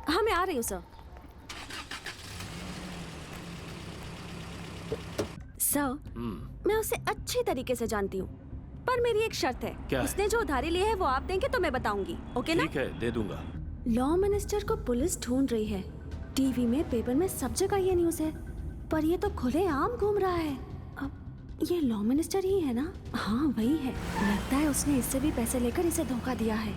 हाँ मैं आ रही हूँ सर। सर मैं उसे अच्छी तरीके से जानती हूँ, पर मेरी एक शर्त है। क्या उसने जो उधारी ली है वो आप देंगे तो मैं बताऊंगी, ओके ना? ठीक है, दे दूंगा। लॉ मिनिस्टर को पुलिस ढूंढ रही है। टीवी में, पेपर में, सब जगह ये न्यूज़ है, पर ये तो खुलेआम घूम रहा है। अब ये लॉ मिनिस्टर ही है ना? हाँ वही है। लगता है उसने इससे भी पैसे लेकर इसे धोखा दिया है।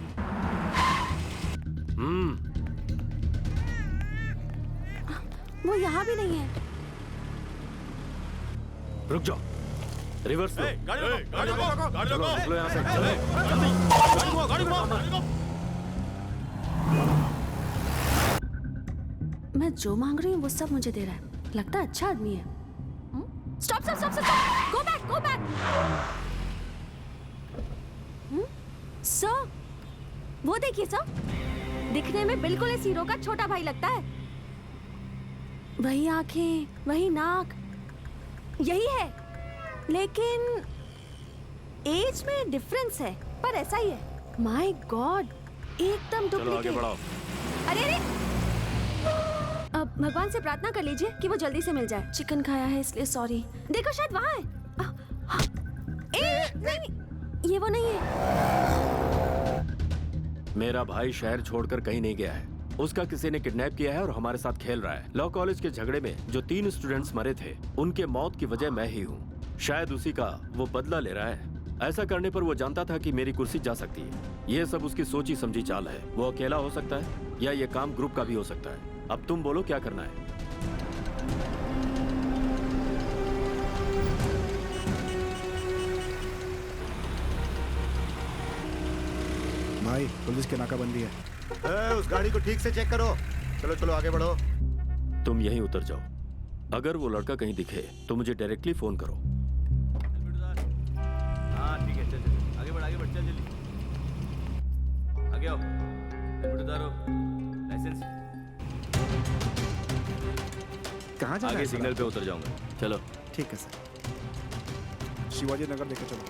वो यहाँ भी नहीं है। रुक जाओ, रिवर्स लो। गाड़ी रोको, गाड़ी रोको, गाड़ी रोको। चलो, निकलो यहाँ से, चलो। गाड़ी घुमाओ, गाड़ी घुमाओ। मैं जो मांग रही हूँ वो सब मुझे दे रहा है। लगता है अच्छा आदमी है। Stop stop stop stop, go back go back. Sir वो देखिए सर, दिखने में बिल्कुल इस हीरो का छोटा भाई लगता है। वही आंखें, वही नाक, यही है, लेकिन एज में डिफरेंस है, पर ऐसा ही है। माय गॉड, एकदम चलो आगे डुप्लीकेट। बढ़ाओ। अरे अरे, अब भगवान से प्रार्थना कर लीजिए कि वो जल्दी से मिल जाए। चिकन खाया है इसलिए सॉरी। देखो शायद वहाँ है। नहीं, ये वो नहीं है। मेरा भाई शहर छोड़कर कहीं नहीं गया है। उसका किसी ने किडनैप किया है और हमारे साथ खेल रहा है। लॉ कॉलेज के झगड़े में जो 3 स्टूडेंट्स मरे थे, उनके मौत की वजह मैं ही हूँ। शायद उसी का वो बदला ले रहा है। ऐसा करने पर वो जानता था कि मेरी कुर्सी जा सकती है। ये सब उसकी सोची समझी चाल है। वो अकेला हो सकता है या ये काम ग्रुप का भी हो सकता है। अब तुम बोलो क्या करना है। भाई पुलिस की नाकाबंदी है। उस गाड़ी को ठीक से चेक करो। चलो चलो आगे बढ़ो। तुम यहीं उतर जाओ। अगर वो लड़का कहीं दिखे तो मुझे डायरेक्टली फोन करो। हाँ ठीक है, चल चल आगे बढ़ चल जल्दी आगे आओ। हेलमेट उतारो, लाइसेंस। कहाँ जा रहा आगे है सिग्नल पे उतर जाऊंगा। चलो ठीक है सर। शिवाजी नगर लेके चलो।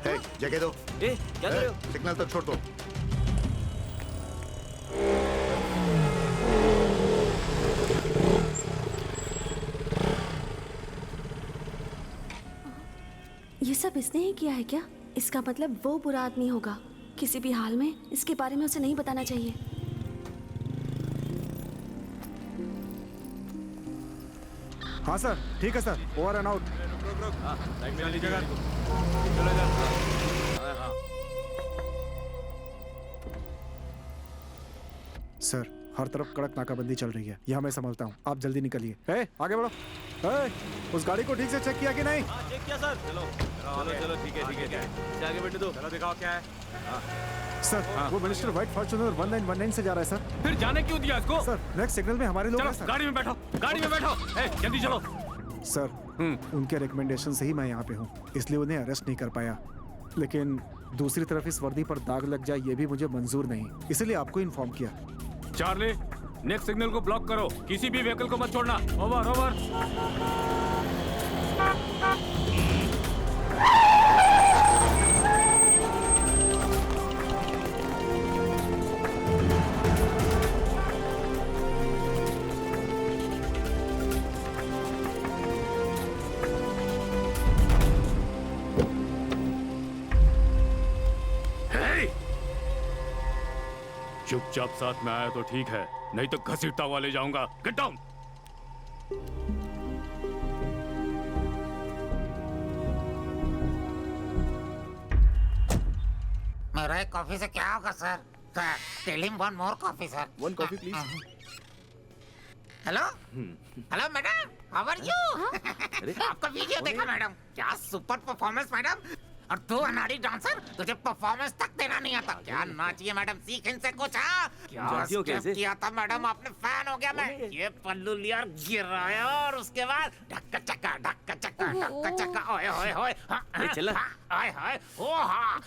हे, जगह दो। क्या कर रहे हो? सिग्नल तक छोड़ दो। ये सब इसने ही किया है क्या? इसका मतलब वो बुरा आदमी होगा। किसी भी हाल में इसके बारे में उसे नहीं बताना चाहिए। हाँ सर, ठीक है sir, over and out. Sir हर तरफ कड़क नाकाबंदी चल रही है। यह मैं संभालता हूँ, आप जल्दी निकलिए। आगे बढ़ो। उस गाड़ी को ठीक से चेक किया कि नहीं? चेक किया सर। चलो चलो ठीक है। आगे बैठे दो। चलो दिखाओ क्या है। सर वो मिनिस्टर व्हाइट फॉर्च्यूनर 1919 से जा रहा है सर। फिर जाने क्यों दिया इसको? सर नेक्स्ट सिग्नल में हमारे लोग हैं सर। गाड़ी में बैठो, गाड़ी में बैठो। जल्दी चलो। सर उनके रिकमेंडेशन से ही मैं यहाँ पे हूँ, इसलिए उन्हें अरेस्ट नहीं कर पाया। लेकिन दूसरी तरफ इस वर्दी पर दाग लग जाए ये भी मुझे मंजूर नहीं, इसलिए आपको इन्फॉर्म किया। चार्ली, नेक्स्ट सिग्नल को ब्लॉक करो। किसी भी व्हीकल को मत छोड़ना। Over over. चुपचाप साथ में आया तो ठीक है, नहीं तो घसीटता हुआ ले जाऊंगा। Get down. मेरा एक कॉफी से क्या होगा sir? Tell him one more coffee sir. One coffee please. Hello hello madam, how are you? आपका वीडियो देखा मैडम, क्या सुपर परफॉर्मेंस मैडम। और तू अनाड़ी डांसर, तुझे परफॉर्मेंस तक देना नहीं आता। क्या नाचिए मैडम, सीख इनसे कुछ। हाँ क्या स्टेप किया था मैडम आपने, फैन हो गया मैं। ये पल्लू लिया और गिराया और उसके बाद ढक्का चक्का ढक्का चक्का ढक्का चक्का। ओए ओए ओए चला आए हाय ओ हाँ।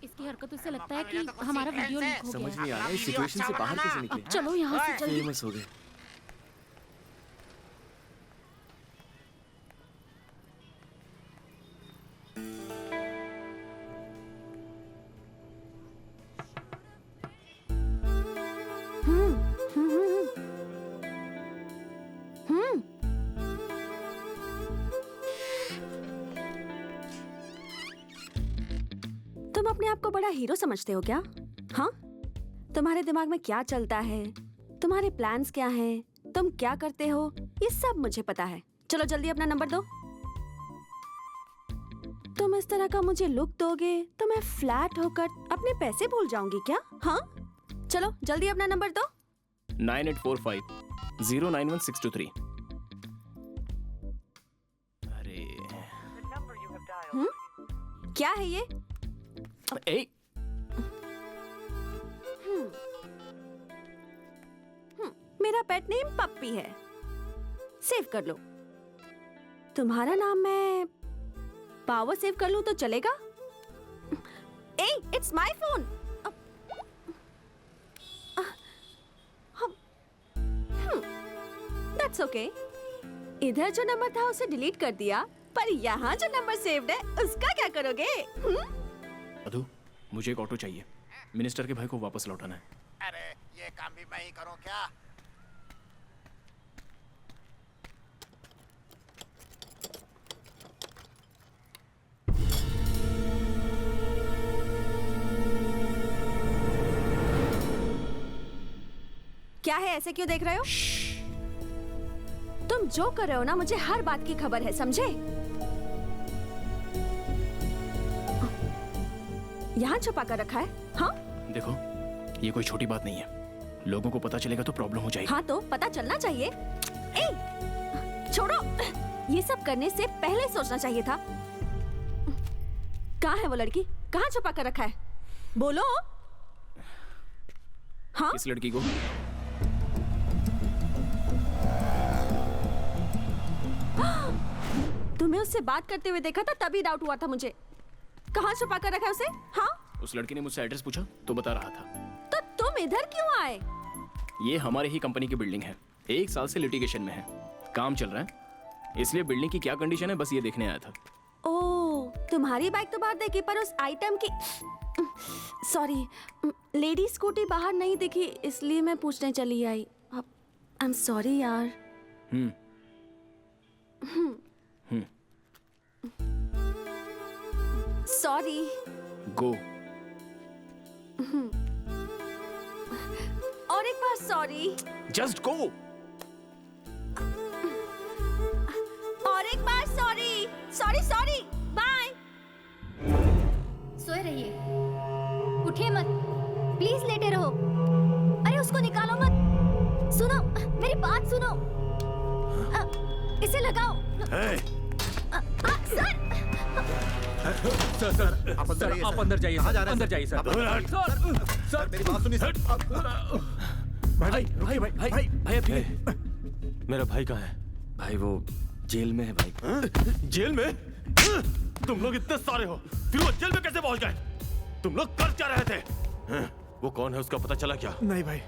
इसकी हरकतों से लगता है कि हमारा वीडियो लीक हो गया। समझ नहीं आ रहा है इस सिचुएशन से बाहर कैसे निकले। चलो यहाँ से जल्दी। फेमस हो गए। तुम अपने आप को बड़ा हीरो समझते हो क्या? हाँ, तुम्हारे दिमाग में क्या चलता है, तुम्हारे प्लान्स क्या हैं, तुम क्या करते हो, ये सब मुझे पता है। चलो जल्दी अपना नंबर दो। तुम इस तरह का मुझे लुक दोगे तो मैं फ्लैट होकर अपने पैसे भूल जाऊंगी क्या? हाँ, चलो जल्दी अपना नंबर दो। 9845091623। अरे क्या है ये? ए मेरा पेट नेम पप्पी है, सेव कर लो। तुम्हारा नाम मैं पावर सेव कर लूं तो चलेगा? Eh, it's my phone. That's okay. इधर जो नंबर था उसे डिलीट कर दिया, पर यहाँ जो नंबर सेव्ड है उसका क्या करोगे? मधु, मुझे एक ऑटो चाहिए, मिनिस्टर के भाई को वापस लौटाना है। अरे ये काम भी मैं ही करूं क्या? क्या है, ऐसे क्यों देख रहे हो? तुम जो कर रहे हो ना, मुझे हर बात की खबर है, समझे? यहाँ छुपा कर रखा है? हाँ? देखो, ये कोई छोटी बात नहीं है, लोगों को पता चलेगा तो प्रॉब्लम हो जाएगी। हाँ तो पता चलना चाहिए। ए, छोड़ो, ये सब करने से पहले सोचना चाहिए था। कहाँ है वो लड़की? कहाँ छुपा कर रखा है? बोलो। हाँ? इस लड़की को तुम्हें उससे बात करते हुए देखा था, तभी डाउट हुआ था मुझे। कहाँ छुपा कर रखा है उसे? हाँ? उस लड़की ने मुझसे एड्रेस पूछा तो बता रहा था। तो तुम इधर क्यों आए? ये हमारे ही कंपनी की बिल्डिंग है, 1 साल से लिटिगेशन में है, काम चल रहा है, इसलिए बिल्डिंग की क्या कंडीशन है बस ये देखने आया था। ओह, तुम्हारी बाइक तो बाहर देखी, पर उस आइटम की सॉरी लेडी स्कूटी बाहर नहीं दिखी, इसलिए मैं पूछने चली आई। आई एम सॉरी यार। सॉरी। गो। और एक बार सॉरी। Just go. और एक बार सॉरी। Sorry sorry, bye. सोए रहिए, उठिए मत, प्लीज लेटे रहो। अरे उसको निकालो मत। सुनो, मेरी बात सुनो। इसे लगाओ। सर आप अंदर जाइए, अंदर जाइए सर। सर मेरी बात सुनिए सर। भाई भाई भाई भाई भाई अभी मेरा भाई कहाँ है? भाई वो जेल में है भाई। जेल में? तुम लोग इतने सारे हो, फिर वो जेल में कैसे पहुंच गए? तुम लोग कर क्या रहे थे? वो कौन है, उसका पता चला क्या? नहीं भाई।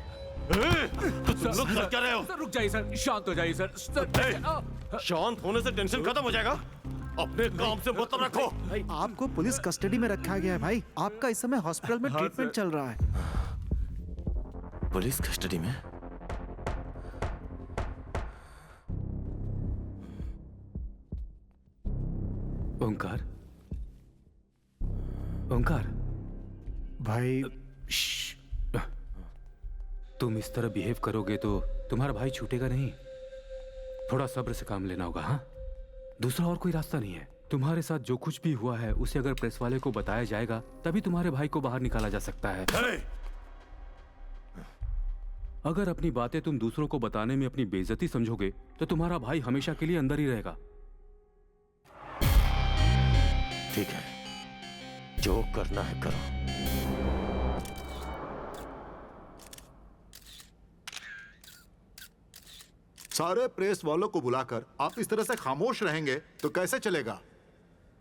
तो तुम लोग कर क्या रहे हो? सर रुक जाइए सर, शांत हो जाइए सर। शांत होने से टेंशन खत्म हो जाएगा। अपने काम से मतलब रखो। आपको पुलिस कस्टडी में रखा गया है भाई, आपका इस समय हॉस्पिटल में ट्रीटमेंट चल रहा है। पुलिस कस्टडी में? ओंकार, ओंकार भाई, तुम इस तरह बिहेव करोगे तो तुम्हारा भाई छूटेगा नहीं। थोड़ा सब्र से काम लेना होगा। हाँ, दूसरा और कोई रास्ता नहीं है। तुम्हारे साथ जो कुछ भी हुआ है उसे अगर प्रेस वाले को बताया जाएगा तभी तुम्हारे भाई को बाहर निकाला जा सकता है। अगर अपनी बातें तुम दूसरों को बताने में अपनी बेइज्जती समझोगे तो तुम्हारा भाई हमेशा के लिए अंदर ही रहेगा। ठीक है, जो करना है करो। सारे प्रेस वालों को बुलाकर आप इस तरह से खामोश रहेंगे तो कैसे चलेगा?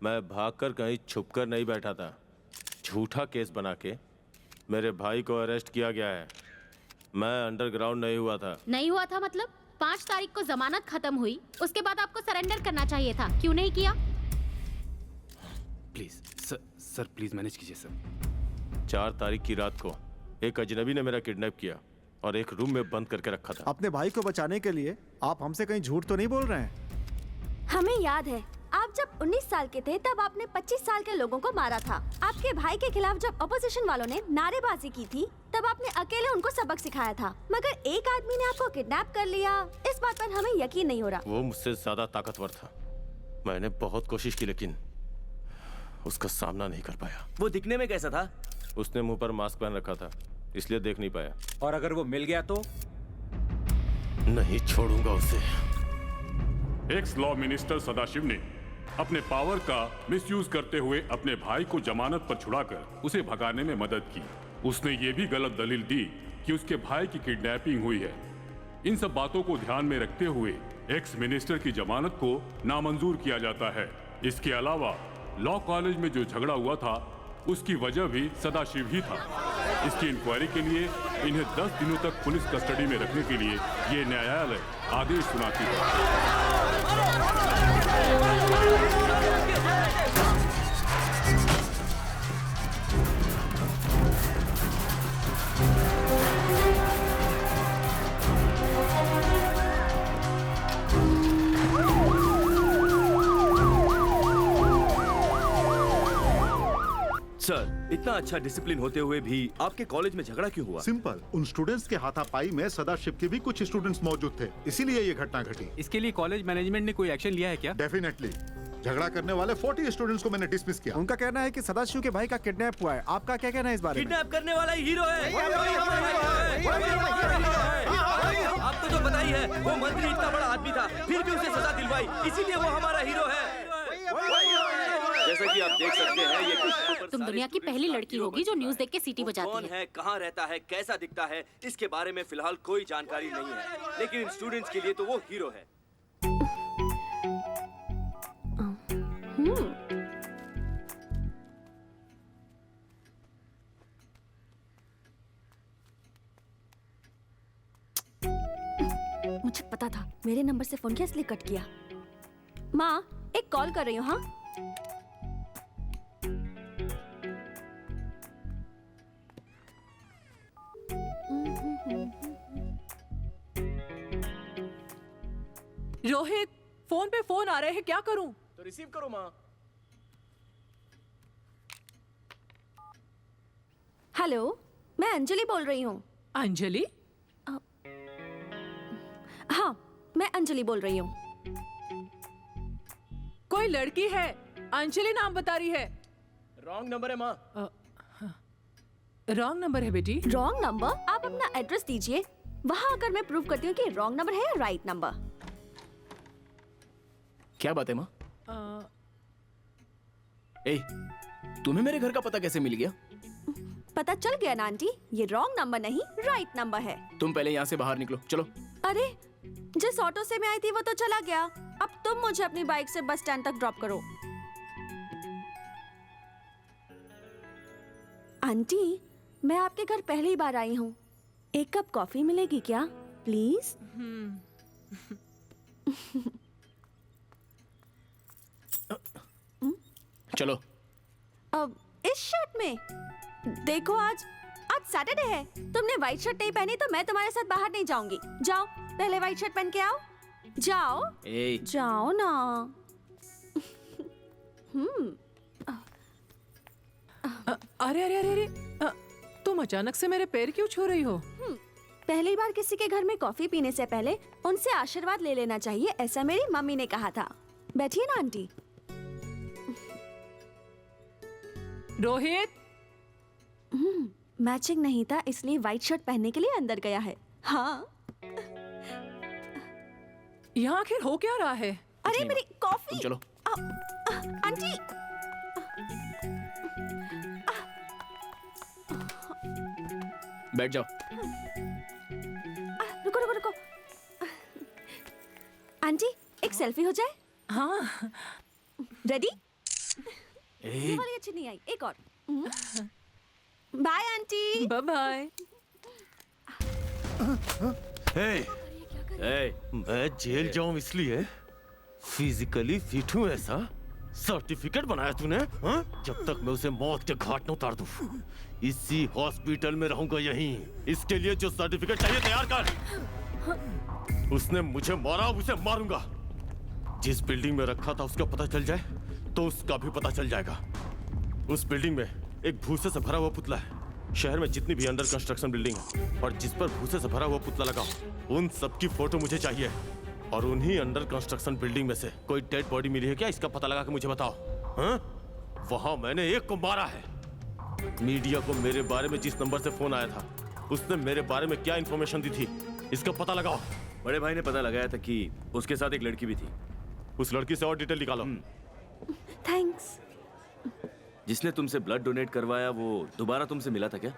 मैं भागकर कहीं छुपकर नहीं बैठा था। झूठा केस बना के मेरे भाई को अरेस्ट किया गया है। मैं अंडरग्राउंड नहीं हुआ था। नहीं हुआ था मतलब? 5 तारीख को जमानत खत्म हुई, उसके बाद आपको सरेंडर करना चाहिए था, क्यों नहीं किया? प्लीज सर प्लीज मैनेज कीजिए सर। 4 तारीख की रात को एक अजनबी ने मेरा किडनैप किया और एक रूम में बंद करके रखा था। अपने भाई को बचाने के लिए आप हमसे कहीं झूठ तो नहीं बोल रहे हैं? हमें याद है, आप जब 19 साल के थे तब आपने 25 साल के लोगों को मारा था। आपके भाई के खिलाफ जब अपोजिशन वालों ने नारेबाजी की थी तब आपने अकेले उनको सबक सिखाया था, मगर एक आदमी ने आपको किडनैप कर लिया। इस बात पर हमें यकीन नहीं हो रहा। वो मुझसे ज्यादा ताकतवर था। मैंने बहुत कोशिश की लेकिन उसका सामना नहीं कर पाया। वो दिखने में कैसा था? उसने मुंह पर मास्क पहन रखा था, इसलिए देख नहीं पाया। और अगर वो मिल गया तो? नहीं छोड़ूंगा उसे। एक्स लॉ मिनिस्टर सदाशिव ने अपने पावर का मिसयूज करते हुए अपने भाई को जमानत पर छुड़ाकर उसे भगाने में मदद की। उसने ये भी गलत दलील दी कि उसके भाई की किडनैपिंग हुई है। इन सब बातों को ध्यान में रखते हुए एक्स मिनिस्टर की जमानत को नामंजूर किया जाता है। इसके अलावा लॉ कॉलेज में जो झगड़ा हुआ था उसकी वजह भी सदाशिव ही था। इसकी इंक्वायरी के लिए इन्हें 10 दिनों तक पुलिस कस्टडी में रखने के लिए ये न्यायालय आदेश सुनाती है। सर, इतना अच्छा डिसिप्लिन होते हुए भी आपके कॉलेज में झगड़ा क्यों हुआ? सिंपल, उन स्टूडेंट्स के हाथापाई में सदाशिव के भी कुछ स्टूडेंट्स मौजूद थे, इसीलिए ये घटना घटी। इसके लिए कॉलेज मैनेजमेंट ने कोई एक्शन लिया है क्या? डेफिनेटली। झगड़ा करने वाले 40 स्टूडेंट्स को मैंने डिसमिस किया। उनका कहना है कि सदाशिव के भाई का किडनैप हुआ है। आपका क्या कहना है इस बारे में? किडनैप करने वाला ही हीरो है। आपको तो पता ही है, वो मंत्री इतना बड़ा आदमी था, फिर भी उसे सजा दिलवाई, इसीलिए वो हमारा हीरो है। जैसा कि आप देख सकते हैं, ये तुम दुनिया की पहली लड़की होगी जो न्यूज़ देख के सीटी बजाती कौन है, कहाँ रहता है, कैसा दिखता है, इसके बारे में फिलहाल कोई जानकारी नहीं है, लेकिन स्टूडेंट्स के लिए तो वो हीरो है। मुझे पता था, मेरे नंबर से फोन किया इसलिए कट किया। माँ, एक कॉल कर रही हूँ। हाँ, रोहित, फोन पे फोन आ रहे हैं, क्या करूं? तो रिसीव करो माँ। हेलो, मैं अंजलि बोल रही हूँ। अंजलि? हाँ, मैं अंजलि बोल रही हूँ। कोई लड़की है, अंजलि नाम बता रही है। रॉन्ग नंबर है माँ। रॉन्ग नंबर है बेटी। Wrong number? आप अपना एड्रेस दीजिए, वहाँ आकर मैं प्रूव करती हूँ कि रॉन्ग नंबर है या राइट नंबर। क्या बात है माँ? ए, तुम्हें मेरे घर का पता कैसे मिल गया? पता चल गया ना आंटी, ये रॉन्ग नंबर नहीं राइट नंबर है। तुम पहले यहाँ से बाहर निकलो, चलो। अरे, जिस ऑटो से मैं आई थी वो तो चला गया, अब तुम मुझे अपनी बाइक से बस स्टैंड तक ड्रॉप करो। आंटी, मैं आपके घर पहली बार आई हूँ, एक कप कॉफी मिलेगी क्या प्लीज? चलो। अब इस शर्ट में देखो, आज सैटरडे है, तुमने व्हाइट शर्ट नहीं पहनी तो मैं तुम्हारे साथ बाहर नहीं जाऊंगी। जाओ, पहले व्हाइट शर्ट पहन के आओ। जाओ जाओ ना। अरे अरे अरे अरे, तुम अचानक से मेरे पैर क्यों छू रही हो? पहली बार किसी के घर में कॉफी पीने से पहले उनसे आशीर्वाद ले लेना चाहिए, ऐसा मेरी मम्मी ने कहा था। बैठिए ना आंटी। रोहित, मैचिंग नहीं था इसलिए व्हाइट शर्ट पहनने के लिए अंदर गया है। हाँ। यहाँ आखिर हो क्या रहा है? अरे मेरी कॉफी। चलो। आंटी। बैठ जाओ। रुको रुको रुको। आंटी एक सेल्फी हो जाए? हाँ। रेडी? ये वाली अच्छी नहीं आई, एक और। Bye aunty. Bye bye. मैं जेल जाऊं इसलिए फिजिकली फिट हूं ऐसा सर्टिफिकेट बनाया तूने? हाँ? जब तक मैं उसे मौत के घाट न उतार दूं इसी हॉस्पिटल में रहूंगा यहीं। इसके लिए जो सर्टिफिकेट चाहिए तैयार कर। उसने मुझे मारा, उसे मारूंगा। जिस बिल्डिंग में रखा था उसका पता चल जाए तो उसका भी पता चल जाएगा। उस बिल्डिंग में एक भूसे से भरा हुआ पुतला है। शहर में जितनी भी अंडर कंस्ट्रक्शन बिल्डिंग है और जिस पर भूसे से भरा हुआ पुतला लगा उन सबकी फोटो मुझे चाहिए। और उन्हीं अंडर कंस्ट्रक्शन बिल्डिंग में से कोई डेड बॉडी मिली है क्या? इसका पता लगा के मुझे बताओ। हाँ? वहां मैंने एक को मारा है। मीडिया को मेरे बारे में जिस नंबर से फोन आया था उसने मेरे बारे में क्या इंफॉर्मेशन दी थी इसका पता लगाओ। बड़े भाई ने पता लगाया था कि उसके साथ एक लड़की भी थी। उस लड़की से और डिटेल निकालो। थैंक्स। जिसने तुमसे ब्लड डोनेट करवाया वो दोबारा तुमसे मिला था क्या?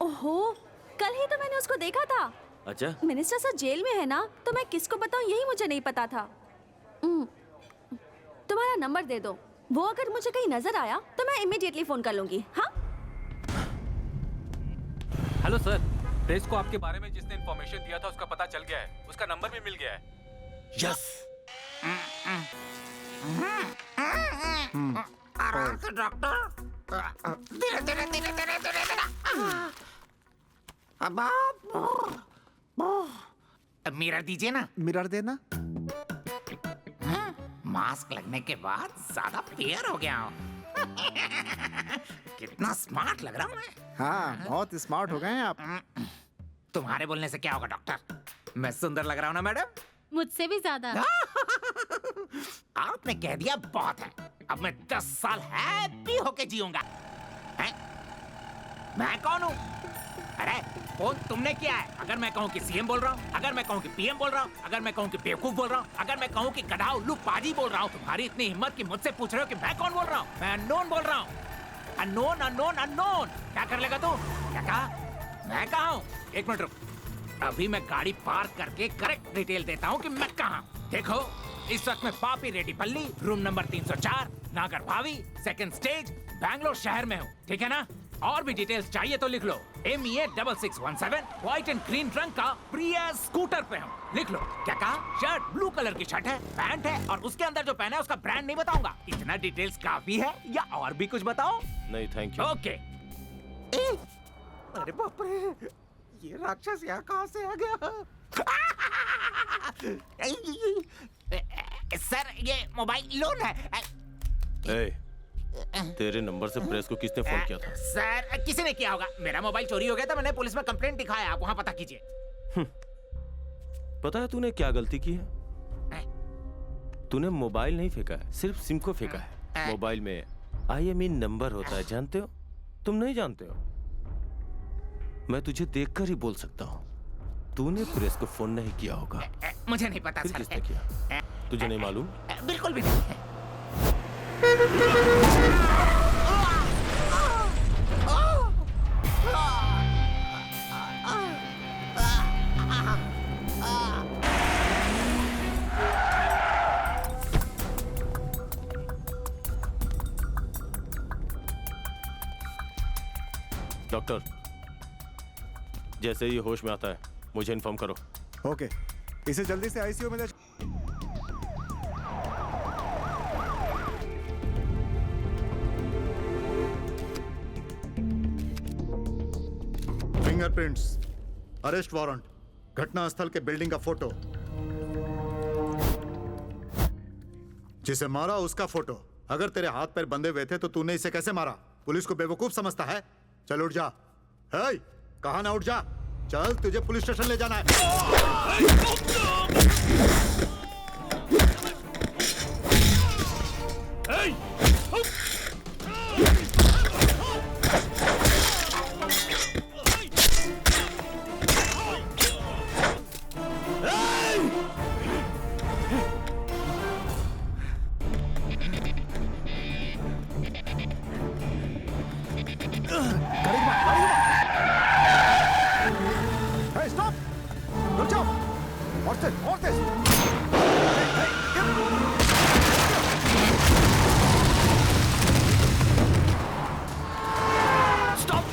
ओहो, कल ही तो मैंने उसको देखा था। अच्छा। मिनिस्टर सर जेल में है ना, तो मैं किसको बताऊं यही मुझे नहीं पता था। तुम्हारा नंबर दे दो, वो अगर मुझे कहीं नजर आया तो मैं इमीडिएटली फोन कर लूंगी। हाँ? हेलो सर, प्रेस को आपके बारे में जिसने इन्फॉर्मेशन दिया था उसका पता चल गया है। उसका नंबर भी मिल गया है। यस। आराम से डॉक्टर। धीरे धीरे धीरे धीरे धीरे। मिरर दीजिए ना। मिरर देना। मास्क लगने के बाद ज्यादा फेयर हो गया हूँ। कितना स्मार्ट लग रहा हूँ मैं। हाँ, बहुत स्मार्ट हो गए हैं आप। तुम्हारे बोलने से क्या होगा डॉक्टर? मैं सुंदर लग रहा हूँ ना मैडम? मुझसे भी ज्यादा। आपने कह दिया बहुत है। अब मैं 10 साल हैप्पी होके जीऊंगा। मैं कौन हूँ? अरे फोन तुमने किया है। अगर मैं कहूँ कि सीएम बोल रहा हूँ, अगर मैं कहूँ कि पीएम बोल रहा हूँ, अगर मैं कहूँ कि बेवकूफ बोल रहा हूँ, अगर मैं कहूँ कि गधा उल्लू पाजी बोल रहा हूँ, तुम्हारी इतनी हिम्मत कि मुझसे पूछ रहे हो कि मैं कौन बोल रहा हूँ? मैं अननोन बोल रहा हूँ। Unknown unknown unknown. क्या कर लेगा तू? क्या कहा? मैं कहा हूँ? एक मिनट रुक। अभी मैं गाड़ी पार्क करके करेक्ट डिटेल देता हूँ कि मैं कहाँ। देखो, इस वक्त मैं पापी रेड्डीपल्ली, रूम नंबर 304, नागर भावी, सेकंड स्टेज, बैंगलोर शहर में हूँ। ठीक है ना? और भी डिटेल्स चाहिए तो लिख लो। MEA 6617 व्हाइट एंड ग्रीन रंग का प्रियस स्कूटर पे हूँ। लिख लो। क्या कहा? शर्ट ब्लू कलर की शर्ट है, पैंट है और उसके अंदर जो पहना है उसका ब्रांड नहीं बताऊंगा। इतना डिटेल्स काफी है या और भी कुछ बताओ? नहीं थैंक यू। ओके। अरे बाप रे, ये राक्षस यहाँ कहाँ से आ गया? सर ये मोबाइल लोन है। तेरे नंबर से प्रेस को किसने फोन किया था? सर किसी ने किया होगा। मेरा मोबाइल चोरी हो गया था, मैंने पुलिस में कंप्लेंट दिखाया। आप वहाँ पता कीजिए। पता है तूने क्या गलती की है? तूने मोबाइल नहीं फेंका है, सिर्फ सिम को फेंका है। मोबाइल में IMEI नंबर होता है, जानते हो? तुम नहीं जानते हो? मैं तुझे देखकर ही बोल सकता हूँ। तूने प्रेस को फोन नहीं किया होगा। मुझे नहीं पता सर। किसने किया? तुझे नहीं मालूम? बिल्कुल भी नहीं। डॉक्टर, जैसे ही होश में आता है मुझे इन्फॉर्म करो। ओके, इसे जल्दी से ICU में ले। फिंगरप्रिंट्स, अरेस्ट वारंट, घटनास्थल के बिल्डिंग का फोटो, जिसे मारा उसका फोटो। अगर तेरे हाथ पैर बंधे हुए थे तो तूने इसे कैसे मारा? पुलिस को बेवकूफ समझता है? चल उठ जा। हे, कहा ना उठ जा। चल, तुझे पुलिस स्टेशन ले जाना है। स्टॉप, रुक जाओ, और तेज। Stop.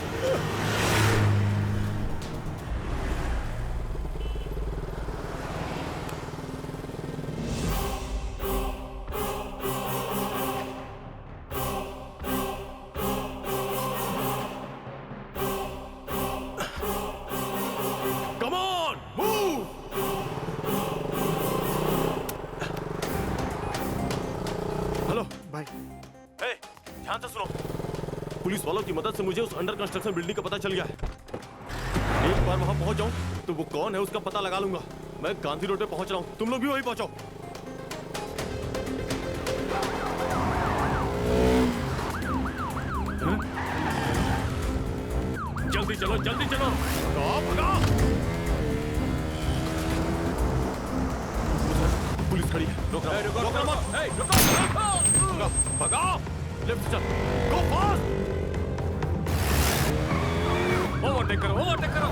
Come on, move! Hello भाई। हे, ध्यान से सुनो। पुलिस वालों की मदद से मुझे उस अंडर कंस्ट्रक्शन बिल्डिंग का पता चल गया है। एक बार वहां पहुंच जाऊं तो वो कौन है उसका पता लगा लूंगा। मैं गांधी रोड पे पहुंच रहा हूं, तुम लोग भी वहीं पहुंचो। जल्दी चलो, जल्दी चलो। भगाओ। पुलिस खड़ी है, रोकना मत। भगाओ। लेफ्ट चल, गो फास्ट। ओवरटेक करो, ओवरटेक करो।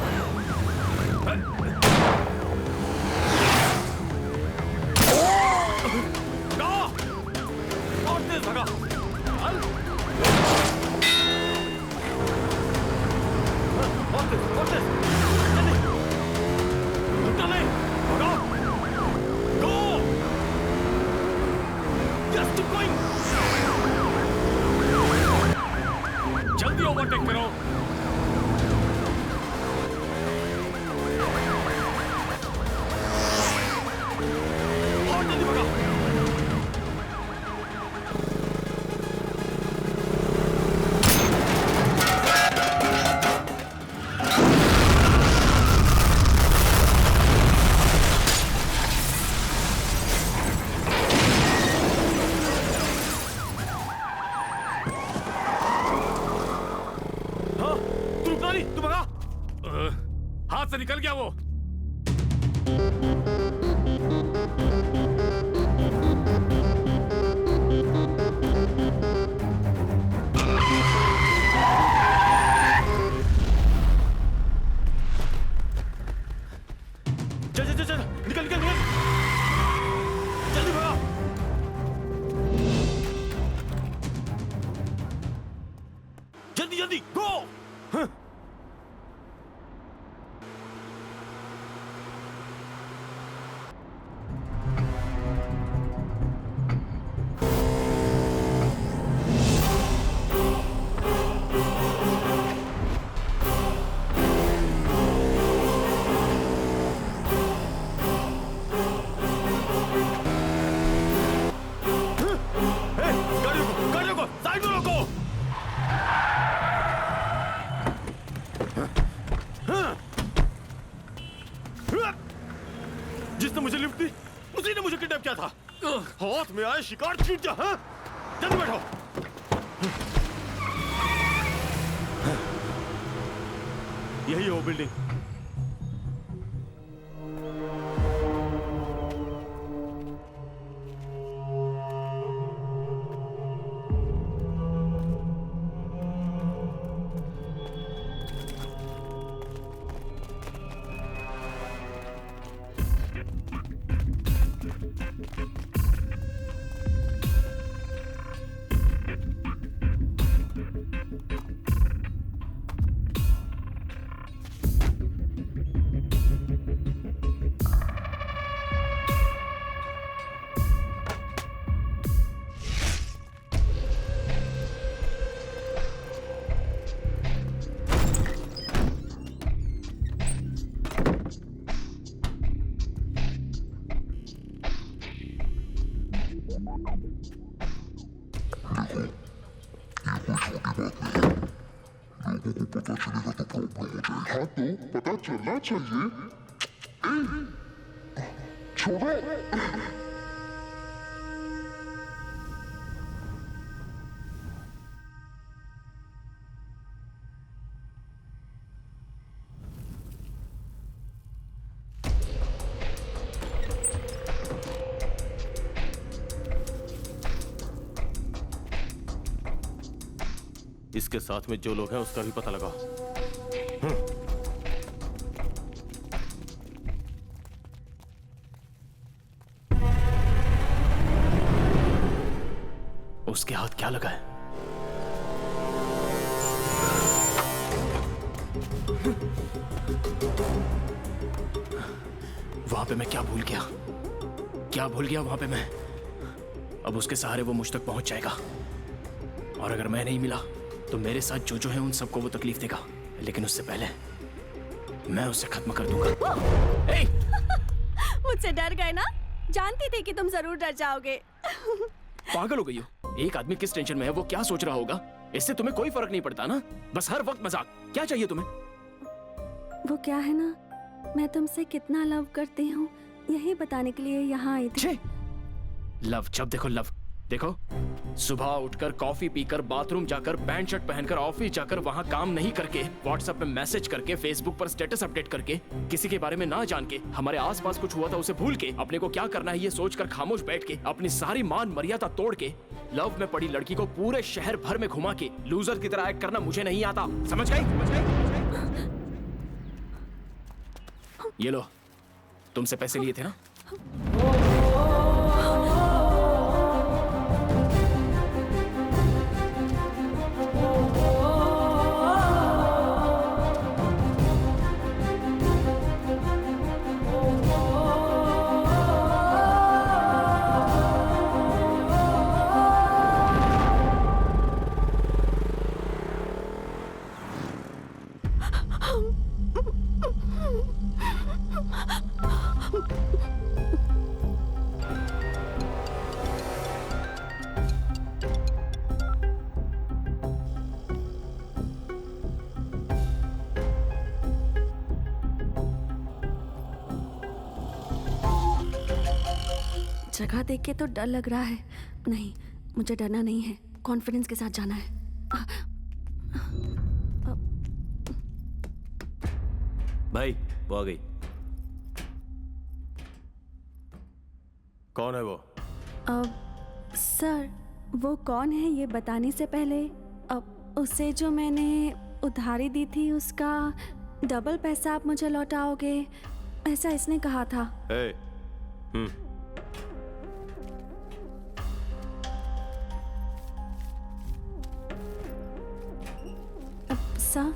और तेज भगा। और तेज। रुकना नहीं, भगाओ। गो। Just keep going. जल्दी ओवरटेक करो। और जल्दी भगाओ। तू भगा। हाथ से निकल गया वो। चल निकल जल्दी भगा। जल्दी गो। गाड़ियों को साइड में रोको। जिसने मुझे लिफ्ट दी उसी ने मुझे किडनैप किया था। हाथ में आए शिकार छूट जा। हाँ? जल्दी बैठो। यही है वो बिल्डिंग। हाँ तो पता चलना चाहिए। छोड़ो। इसके साथ में जो लोग हैं उसका भी पता लगा। उसके हाथ क्या लगा है? वहां पे मैं क्या भूल गया? क्या भूल गया वहां पे मैं? अब उसके सहारे वो मुझ तक पहुंच जाएगा, और अगर मैं नहीं मिला तो मेरे साथ जो है उन सबको वो तकलीफ देगा, लेकिन उससे पहले मैं उसे खत्म कर दूंगा। मुझसे डर गए ना? जानती थी कि तुम जरूर डर जाओगे। पागल हो गई हो? एक आदमी किस टेंशन में है, वो क्या सोच रहा होगा, इससे तुम्हें कोई फर्क नहीं पड़ता ना। बस हर वक्त मजाक। क्या चाहिए तुम्हें? वो क्या है ना, मैं तुमसे कितना लव करती हूँ यही बताने के लिए यहाँ आई थी। लव, जब देखो लव। देखो, सुबह उठकर कॉफी पीकर बाथरूम जाकर पैंट शर्ट पहनकर ऑफिस जाकर वहाँ काम नहीं करके, व्हाट्सएप पे मैसेज करके, फेसबुक पर स्टेटस अपडेट करके, किसी के बारे में ना जान के, हमारे आसपास कुछ हुआ था उसे भूल के, अपने को क्या करना है ये सोचकर खामोश बैठ के, अपनी सारी मान मर्यादा तोड़ के, लव में पड़ी लड़की को पूरे शहर भर में घुमा के लूजर की तरह एक्ट करना मुझे नहीं आता। समझ गई? ये लो, तुमसे पैसे लिए थे ना? जगह देख के तो डर लग रहा है। नहीं, मुझे डरना नहीं है, कॉन्फिडेंस के साथ जाना है। भाई वो आ गई। कौन है वो? सर, वो कौन है ये बताने से पहले उसे जो मैंने उधारी दी थी उसका डबल पैसा आप मुझे लौटाओगे, ऐसा इसने कहा था। सर,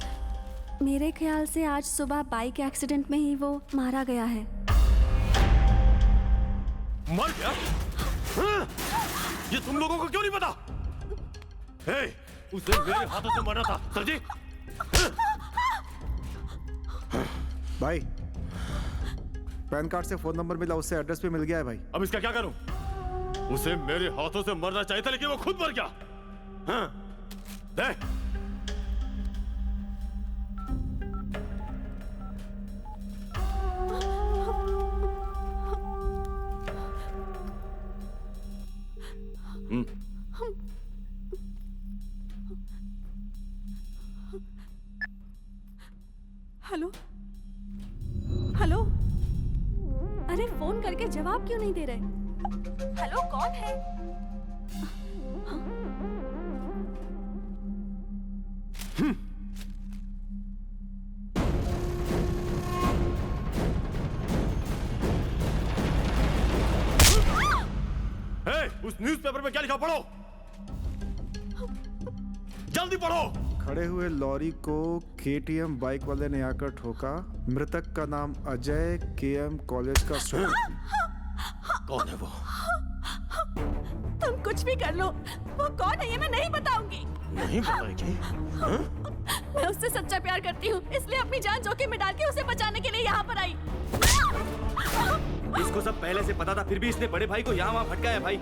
मेरे ख्याल से आज सुबह बाइक एक्सीडेंट में ही वो मारा गया है। मर गया? ये तुम लोगों को क्यों नहीं पता? उसे मेरे हाथों से मरना था। सर जी, भाई पैन कार्ड से फोन नंबर मिला, उससे एड्रेस भी मिल गया है भाई। अब इसका क्या करूं? उसे मेरे हाथों से मरना चाहिए था, लेकिन वो खुद मर गया। दे। हेलो हेलो, अरे फोन करके जवाब क्यों नहीं दे रहे? हेलो, कौन है? उस न्यूज़पेपर में क्या लिखा पढ़ो, जल्दी पढ़ो। खड़े हुए लॉरी को केटीएम बाइक वाले ने आकर ठोका। मृतक का नाम अजय, केएम कॉलेज का स्टूडेंट। कौन है वो? तुम कुछ भी कर लो, वो कौन है ये मैं नहीं बताऊंगी। नहीं बताएगी? मैं उससे सच्चा प्यार करती हूँ, इसलिए अपनी जान जोखिम में डाल के उसे बचाने के लिए यहाँ पर आई। इसको सब पहले से पता था, फिर भी इसने बड़े भाई को यहाँ वहाँ भटकाया। भाई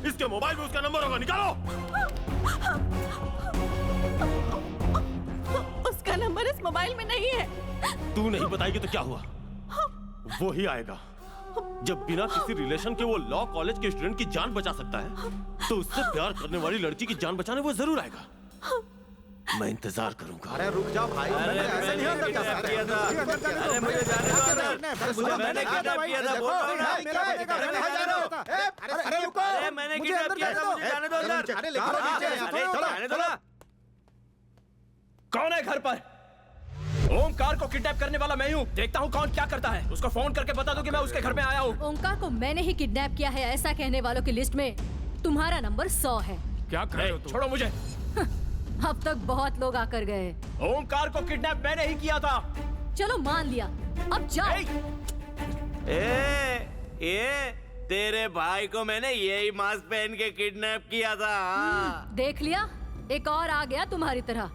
इसके मोबाइल में उसका नंबर होगा, निकालो। उसका नंबर इस मोबाइल में नहीं है। तू नहीं बताएगी तो क्या हुआ? वो ही आएगा। जब बिना किसी रिलेशन के वो लॉ कॉलेज के स्टूडेंट की जान बचा सकता है, तो उससे प्यार करने वाली लड़की की जान बचाने वो जरूर आएगा। मैं इंतजार करूंगा। अरे रुक जाओ भाई, ऐसे नहीं अंदर जा सकते। अरे मुझे जाने दो अंदर। मैंने किडनैप किया था, बोल रहा हूं ना। अरे रुको, मैंने किडनैप अंदर किया था, मुझे जाने दो अंदर। अरे लेकिन जाने दो ना। कौन है घर पर? ओमकार को किडनैप करने वाला मैं हूँ। देखता हूँ कौन क्या करता है। उसको फोन करके बता दो कि मैं उसके घर में आया हूँ। ओमकार को मैंने ही किडनैप किया है ऐसा कहने वालों की लिस्ट में तुम्हारा नंबर 100 है। क्या कर रहे हो तुम? छोड़ो मुझे। अब तक बहुत लोग आकर गए। ओमकार को किडनैप मैंने ही किया था। चलो मान लिया, अब जाओ। ये तेरे भाई को मैंने यही मास्क पहन के किडनैप किया था। देख लिया, एक और आ गया तुम्हारी तरह।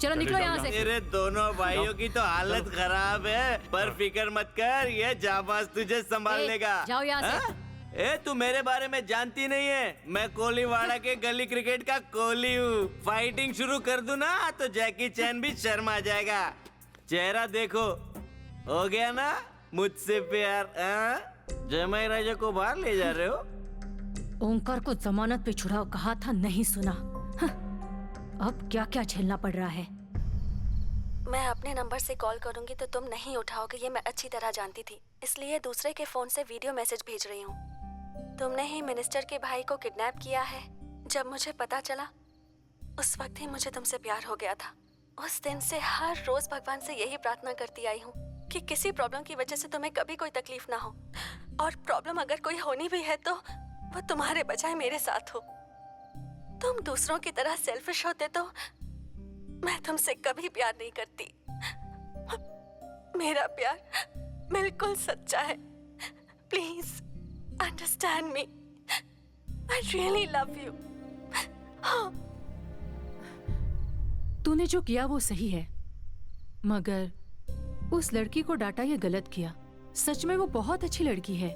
चलो निकलो यहाँ से। तेरे दोनों भाइयों की तो हालत खराब है, पर फिक्र मत कर, ये जाबाज तुझे संभाल लेगा। जाओ यहाँ से। ए तू मेरे बारे में जानती नहीं है, मैं कोलीवाड़ा के गली क्रिकेट का कोहली हूँ। फाइटिंग शुरू कर दूं ना तो जैकी चैन भी शर्मा जाएगा। चेहरा देखो, हो गया ना मुझसे प्यार? जमाई राजा को बाहर ले जा रहे हो? ओंकार को जमानत पे छुड़ाओ कहा था, नहीं सुना। अब क्या क्या झेलना पड़ रहा है। मैं अपने नंबर से कॉल करूंगी तो तुम नहीं उठाओगे, ये मैं अच्छी तरह जानती थी, इसलिए दूसरे के फोन से वीडियो मैसेज भेज रही हूँ। तुमने ही मिनिस्टर के भाई को किडनैप किया है। जब मुझे पता चला उस वक्त ही मुझे तुमसे प्यार हो गया था। उस दिन से हर रोज भगवान से यही प्रार्थना करती आई हूँ कि किसी प्रॉब्लम की वजह से तुम्हें कभी कोई तकलीफ ना हो, और प्रॉब्लम अगर कोई होनी भी है तो वो तुम्हारे बजाय मेरे साथ हो। तुम दूसरों की तरह सेल्फिश होते तो मैं तुमसे कभी प्यार नहीं करती। मेरा प्यार बिल्कुल सच्चा है। Please understand me. I really love you. तूने जो किया वो सही है, मगर उस लड़की को डांटा ये गलत किया। सच में वो बहुत अच्छी लड़की है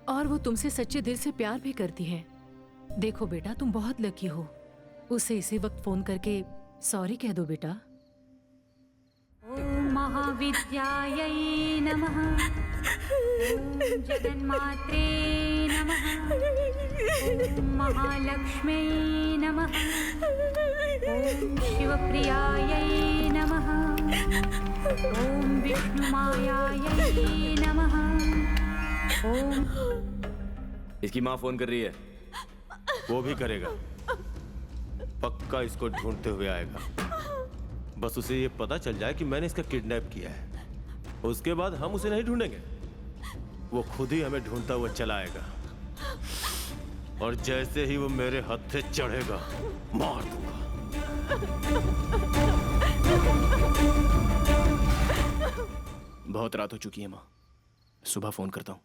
और वो तुमसे सच्चे दिल से प्यार भी करती है। देखो बेटा, तुम बहुत लकी हो। उसे इसी वक्त फोन करके सॉरी कह दो बेटा। ओम महाविद्यायै नमः। ओम जगन्मात्रे नमः। ओम महालक्ष्म्यै नमः। ओम शिवप्रियायै नमः। ओम विष्णुमायायै नमः। ओम। इसकी माँ फोन कर रही है। वो भी करेगा, पक्का इसको ढूंढते हुए आएगा। बस उसे ये पता चल जाए कि मैंने इसका किडनैप किया है। उसके बाद हम उसे नहीं ढूंढेंगे, वो खुद ही हमें ढूंढता हुआ चला आएगा। और जैसे ही वो मेरे हत्थे चढ़ेगा मार दूंगा। बहुत रात हो चुकी है माँ, सुबह फोन करता हूँ।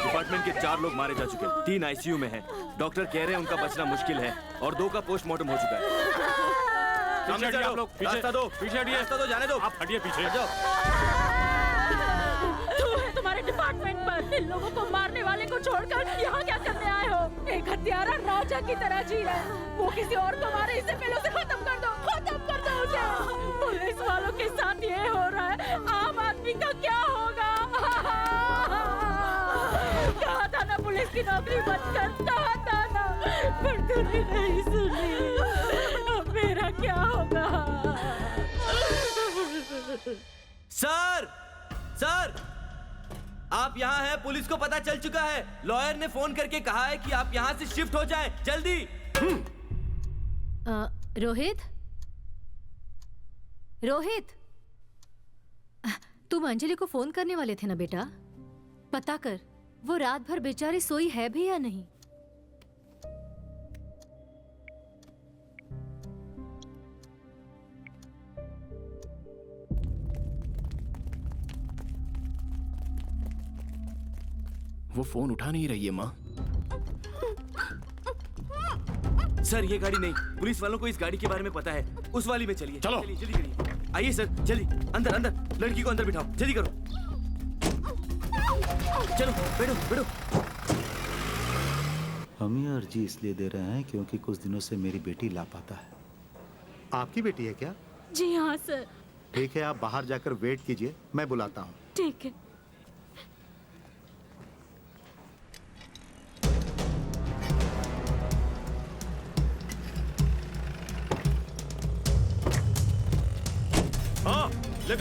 डिपार्टमेंट के 4 लोग मारे जा चुके हैं, 3 आईसीयू में हैं। डॉक्टर कह रहे हैं उनका बचना मुश्किल है और 2 का पोस्टमार्टम हो चुका है। सामने चलो, आप लोग रास्ता दो, पीछे हटिए। रास्ता दो, जाने दो। आप हटिए पीछे। तू है तुम्हारे डिपार्टमेंट पर। इन लोगों को मारने वाले को छोड़कर यहाँ क्या करने आए हो? एक हत्यारा राजा की तरह जी रहा है। वो किसी और को मारे, इससे पहले उसे खत्म कर दो, खत्म कर दो उसे। पुलिस वालों के साथ ये हो रहा है, आम आदमी का क्या होगा? कहा था ना पुलिस की नौकरी मत कर, कहा था ना, पर तूने नहीं सुनी। अब मेरा क्या होगा? सर, सर, आप यहाँ हैं, पुलिस को पता चल चुका है। लॉयर ने फोन करके कहा है कि आप यहाँ से शिफ्ट हो जाएं, जल्दी। रोहित, रोहित, तुम अंजलि को फोन करने वाले थे ना बेटा? पता कर वो रात भर बेचारी सोई है भी या नहीं। वो फोन उठा नहीं रही है माँ। सर ये गाड़ी नहीं, पुलिस वालों को इस गाड़ी के बारे में पता है। उस वाली में चलिए। चलो जल्दी करिए। आइए सर, जल्दी अंदर अंदर। लड़की को अंदर बिठाओ, जल्दी करो। चलो बैठो बैठो। हम ये अर्जी इसलिए दे रहे हैं क्योंकि कुछ दिनों से मेरी बेटी लापता है। आपकी बेटी है क्या? जी हाँ सर। ठीक है, आप बाहर जाकर वेट कीजिए, मैं बुलाता हूँ। ठीक है।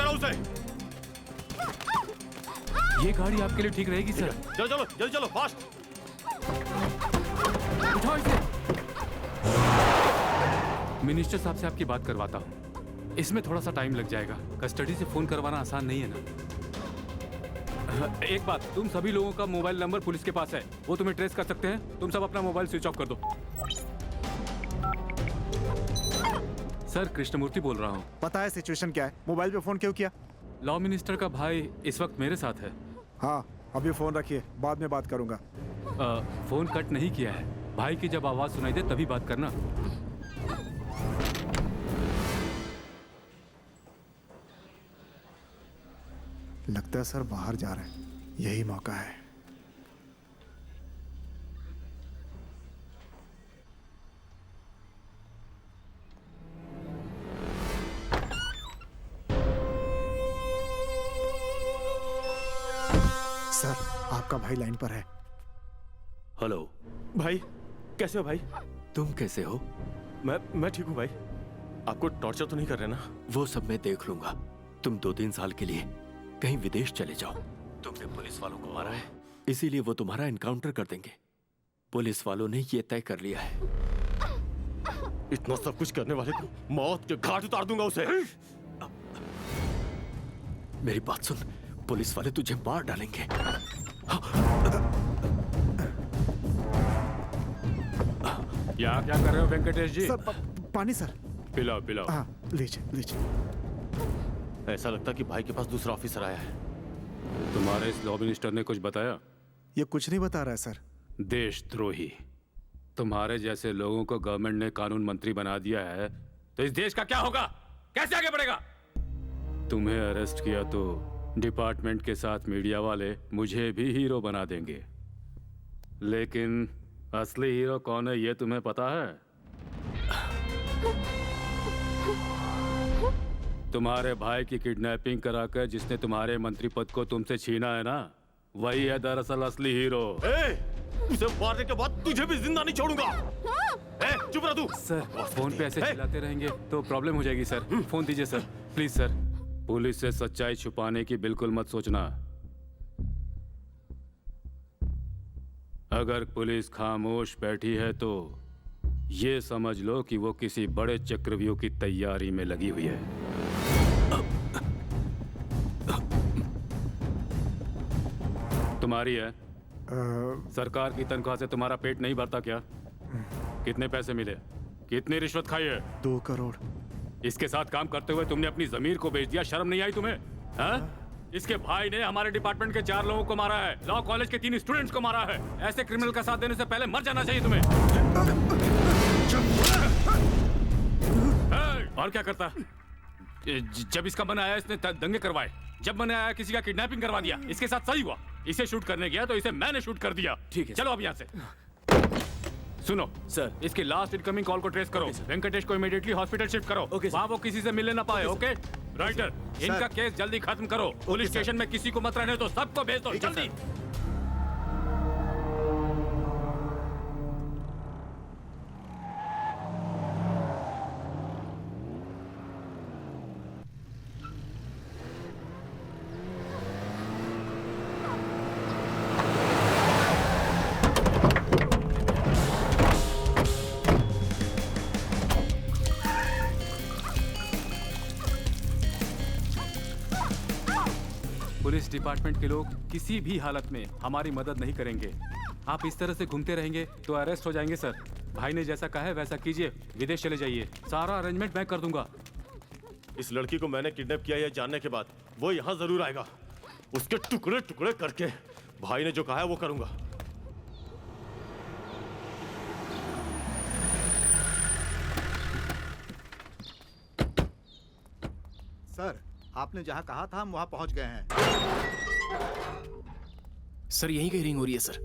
करो उसे। ये गाड़ी आपके लिए ठीक रहेगी सर। चलो चलो जल्दी चलो, फास्ट। उठाओ इसे। मिनिस्टर साहब से आपकी बात करवाता हूँ। इसमें थोड़ा सा टाइम लग जाएगा। कस्टडी से फोन करवाना आसान नहीं है ना। एक बात, तुम सभी लोगों का मोबाइल नंबर पुलिस के पास है, वो तुम्हें ट्रेस कर सकते हैं। तुम सब अपना मोबाइल स्विच ऑफ कर दो। सर, कृष्णमूर्ति बोल रहा हूँ। पता है सिचुएशन क्या है? मोबाइल पे फोन क्यों किया? लॉ मिनिस्टर का भाई इस वक्त मेरे साथ है। हाँ, अभी फोन रखिए, बाद में बात करूंगा। फोन कट नहीं किया है। भाई की जब आवाज सुनाई दे तभी बात करना। लगता है सर बाहर जा रहे हैं, यही मौका है। सर, आपका भाई लाइन पर है। हेलो भाई, कैसे हो भाई? तुम कैसे हो? मैं ठीक हूँ भाई। आपको टॉर्चर तो नहीं कर रहे ना? वो सब मैं देख लूंगा। तुम 2-3 साल के लिए कहीं विदेश चले जाओ। तुमने पुलिस वालों को मारा है, इसीलिए वो तुम्हारा एनकाउंटर कर देंगे। पुलिस वालों ने ये तय कर लिया है। इतना सब कुछ करने वाले को मौत के घाट उतार दूंगा उसे। मेरी बात सुन, पुलिस वाले तुझे मार डालेंगे। यहाँ क्या कर रहे हो वेंकटेश जी? सर, पानी सर। पिलाओ पिलाओ। हाँ, लीजिए लीजिए। ऐसा लगता कि भाई के पास दूसरा ऑफिसर आया है। तुम्हारे इस लॉ मिनिस्टर ने कुछ बताया? ये कुछ नहीं बता रहा है सर। देशद्रोही। तुम्हारे जैसे लोगों को गवर्नमेंट ने कानून मंत्री बना दिया है, तो इस देश का क्या होगा? कैसे आगे बढ़ेगा? तुम्हें अरेस्ट किया तो डिपार्टमेंट के साथ मीडिया वाले मुझे भी हीरो बना देंगे, लेकिन असली हीरो कौन है ये तुम्हें पता है? तुम्हारे भाई की किडनैपिंग कराकर जिसने तुम्हारे मंत्री पद को तुमसे छीना है ना, वही है दरअसल असली हीरो। उसे मारने के बाद तुझे भी जिंदा नहीं छोड़ूंगा। चुप रह तू। सर, फोन पे ऐसे चिल्लाते रहेंगे तो प्रॉब्लम हो जाएगी सर। फोन दीजिए सर, प्लीज सर। पुलिस से सच्चाई छुपाने की बिल्कुल मत सोचना। अगर पुलिस खामोश बैठी है तो ये समझ लो कि वो किसी बड़े चक्रव्यूह की तैयारी में लगी हुई है। तुम्हारी है? सरकार की तनख्वाह से तुम्हारा पेट नहीं भरता क्या? कितने पैसे मिले? कितनी रिश्वत खाई है? 2 करोड़। इसके साथ काम करते हुए तुमने अपनी जमीर को बेच दिया। शर्म नहीं आई तुम्हें? हाँ? इसके भाई ने हमारे डिपार्टमेंट के 4 लोगों को मारा है, लॉ कॉलेज के 3 स्टूडेंट्स को मारा है। ऐसे क्रिमिनल का साथ देने से पहले मर जाना चाहिए तुम्हें। और क्या करता? जब इसका मन आया इसने दंगे करवाए, जब मन आया किसी का किडनैपिंग करवा दिया। इसके साथ सही हुआ। इसे शूट करने गया तो इसे मैंने शूट कर दिया। ठीक है, चलो अब यहाँ से। सुनो सर, इसकी लास्ट इनकमिंग कॉल को ट्रेस करो। वेंकटेश को इमीडिएटली हॉस्पिटल शिफ्ट करो। वहाँ वो किसी से मिलने ना पाए। ओके राइटर, इनका केस जल्दी खत्म करो। पुलिस स्टेशन में किसी को मत रहने दो, सबको भेज दो जल्दी। पुलिस डिपार्टमेंट के लोग किसी भी हालत में हमारी मदद नहीं करेंगे। आप इस तरह से घूमते रहेंगे तो अरेस्ट हो जाएंगे सर। भाई ने जैसा कहा है वैसा कीजिए, विदेश चले जाइए। सारा अरेंजमेंट मैं कर दूंगा। इस लड़की को मैंने किडनैप किया है जानने के बाद वो यहाँ जरूर आएगा। उसके टुकड़े टुकड़े करके भाई ने जो कहा है वो करूंगा। सर, आपने जहां कहा था हम वहां पहुंच गए हैं। सर, यहीं कहीं रिंग हो रही है सर।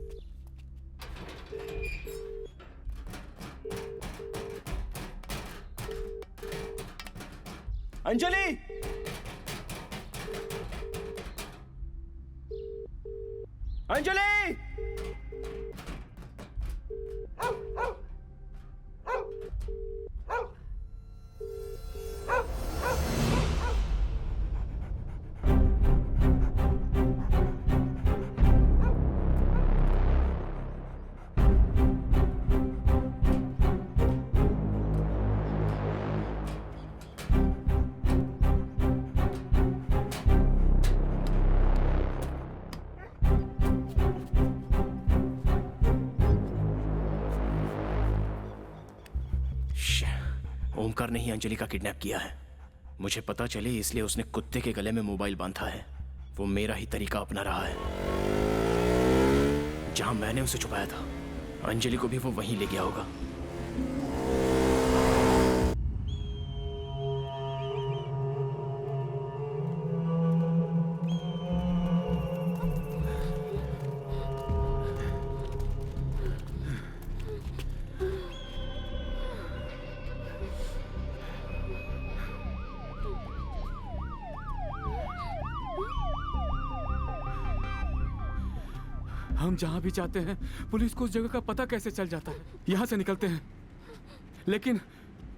अंजलि! अंजलि! ओमकार ने ही अंजलि का किडनैप किया है। मुझे पता चले इसलिए उसने कुत्ते के गले में मोबाइल बांधा है। वो मेरा ही तरीका अपना रहा है। जहां मैंने उसे छुपाया था, अंजलि को भी वो वहीं ले गया होगा। हम जहां भी जाते हैं पुलिस को उस जगह का पता कैसे चल जाता है। यहां से निकलते हैं लेकिन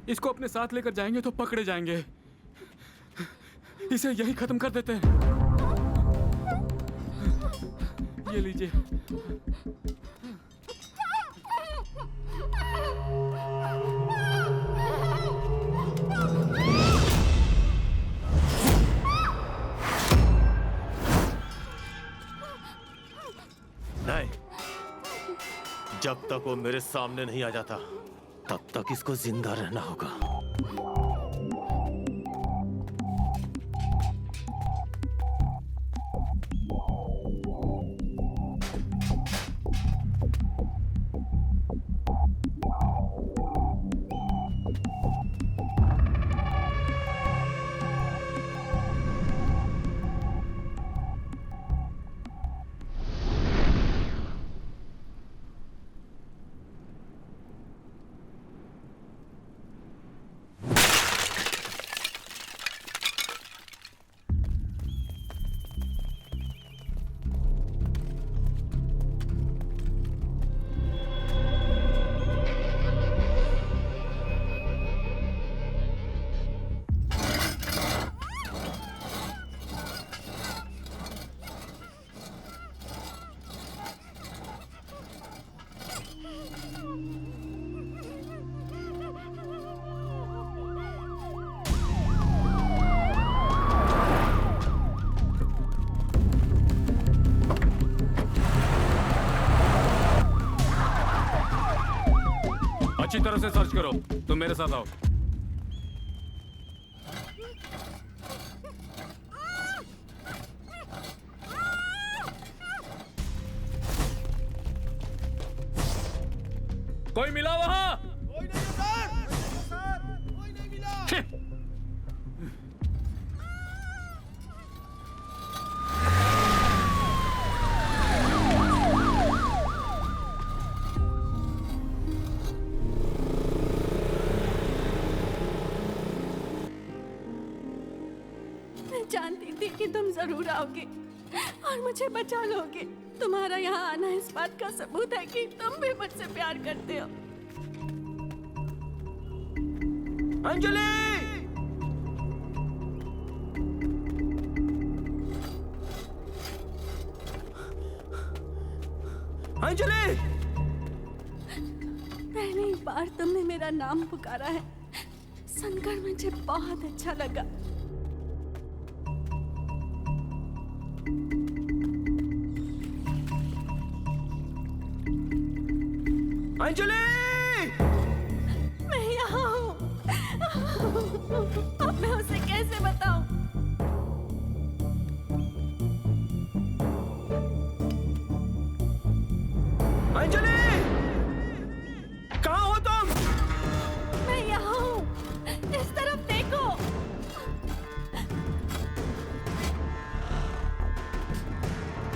इसको अपने साथ लेकर जाएंगे तो पकड़े जाएंगे। इसे यही खत्म कर देते हैं। ये लीजिए। नहीं, जब तक वो मेरे सामने नहीं आ जाता तब तक इसको जिंदा रहना होगा। अच्छी तरह से सर्च करो। तुम मेरे साथ आओ। कोई मिला वहां? कोई नहीं सर। कोई नहीं मिला। जानती थी कि तुम जरूर आओगे और मुझे बचा लोगे। तुम्हारा यहाँ आना इस बात का सबूत है कि तुम भी मुझसे प्यार करते हो। अंजलि! अंजलि! पहली बार तुमने मेरा नाम पुकारा है, सुनकर मुझे बहुत अच्छा लगा। अंजलि! मैं यहाँ हूँ। अब मैं उसे कैसे बताऊं? अंजलि! कहाँ हो तुम? मैं यहाँ हूँ। इस तरफ देखो।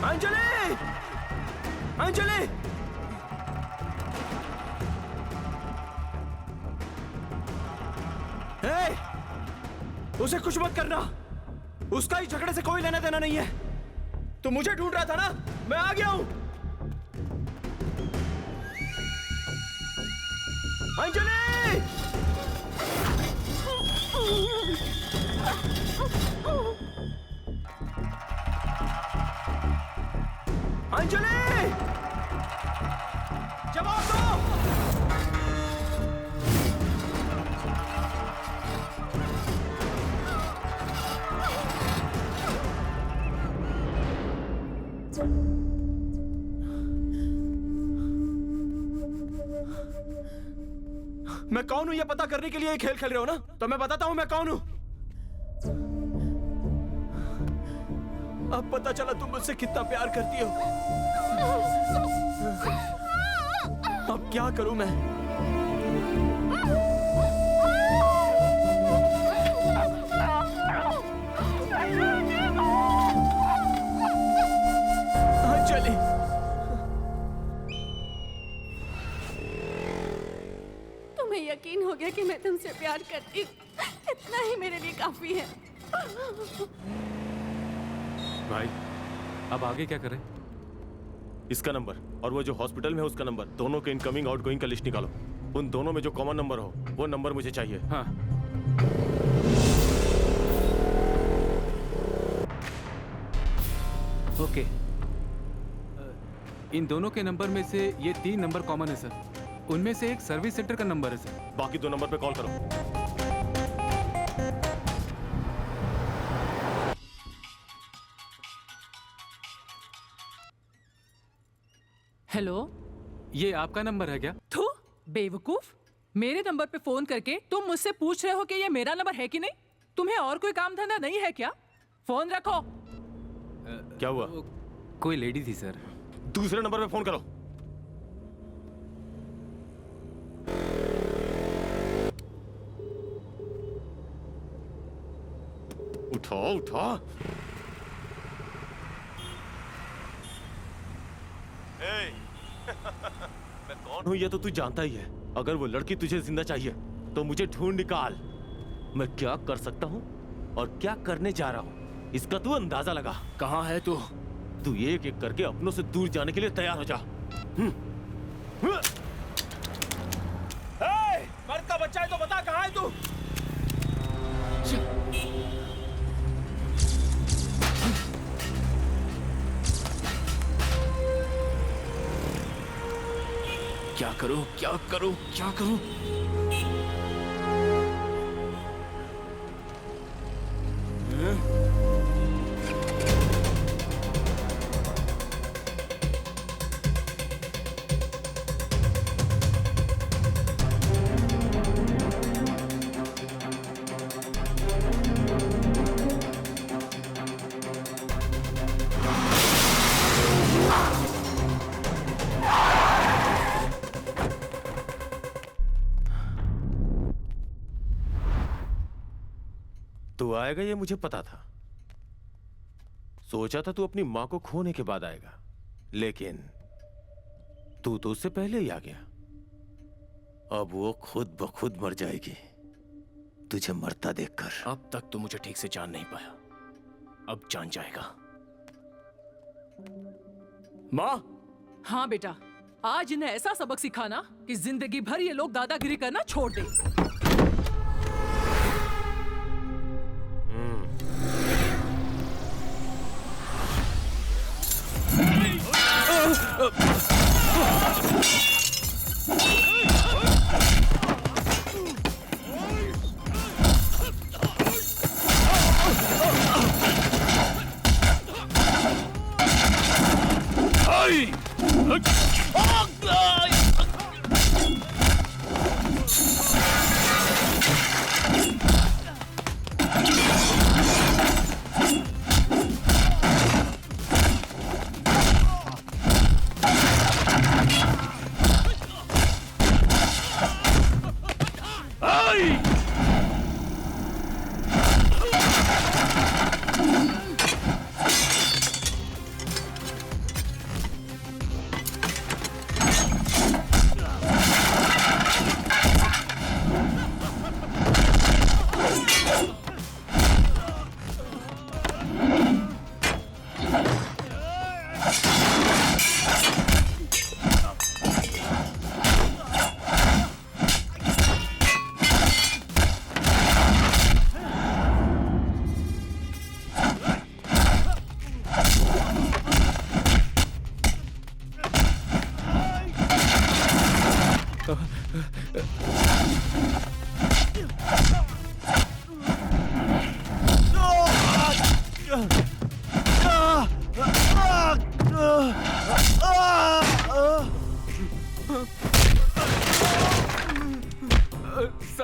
अंजलि! अंजलि! उसे कुछ मत करना। उसका ही झगड़े से कोई लेना देना नहीं है। तू मुझे ढूंढ रहा था ना? मैं आ गया हूं। अंजलि! अंजलि! जवाब दो। मैं कौन हूं ये पता करने के लिए ये खेल खेल रहे हो ना? तो मैं बताता हूं मैं कौन हूं। अब पता चला तुम मुझसे कितना प्यार करती हो। अब क्या करूं मैं? चली। तुम्हें यकीन हो गया कि मैं तुमसे प्यार करती हूँ। इतना ही मेरे लिए काफी है। भाई अब आगे क्या करें? इसका नंबर और वो जो हॉस्पिटल में है उसका नंबर, दोनों के इनकमिंग आउटगोइंग का लिस्ट निकालो। उन दोनों में जो कॉमन नंबर हो वो नंबर मुझे चाहिए। हाँ। ओके। इन दोनों के नंबर में से ये 3 नंबर कॉमन है सर। उनमें से एक सर्विस सेंटर का नंबर है सर। बाकी 2 नंबर पे कॉल करो। हेलो, ये आपका नंबर है क्या? थू बेवकूफ, मेरे नंबर पे फोन करके तुम मुझसे पूछ रहे हो कि ये मेरा नंबर है कि नहीं? तुम्हें और कोई काम धंधा नहीं है क्या? फोन रखो। क्या हुआ? कोई लेडी थी सर। दूसरे नंबर पे फोन करो। उठाओ उठाओ। मैं कौन हूं ये तो तू जानता ही है। अगर वो लड़की तुझे जिंदा चाहिए तो मुझे ढूंढ निकाल। मैं क्या कर सकता हूं और क्या करने जा रहा हूं इसका तू अंदाजा लगा। कहां है तू? तू एक एक करके अपनों से दूर जाने के लिए तैयार हो जा। मर्द का बच्चा है तो बता कहां है तू? क्या करूं क्या करूं क्या करूं? तू आएगा ये मुझे पता था। सोचा था तू अपनी मां को खोने के बाद आएगा, लेकिन तू तो उससे पहले ही आ गया। अब वो खुद ब खुद मर जाएगी तुझे मरता देखकर। अब तक तो मुझे ठीक से जान नहीं पाया, अब जान जाएगा। मां। हाँ बेटा, आज इन्हें ऐसा सबक सिखाना कि जिंदगी भर ये लोग दादागिरी करना छोड़ दे।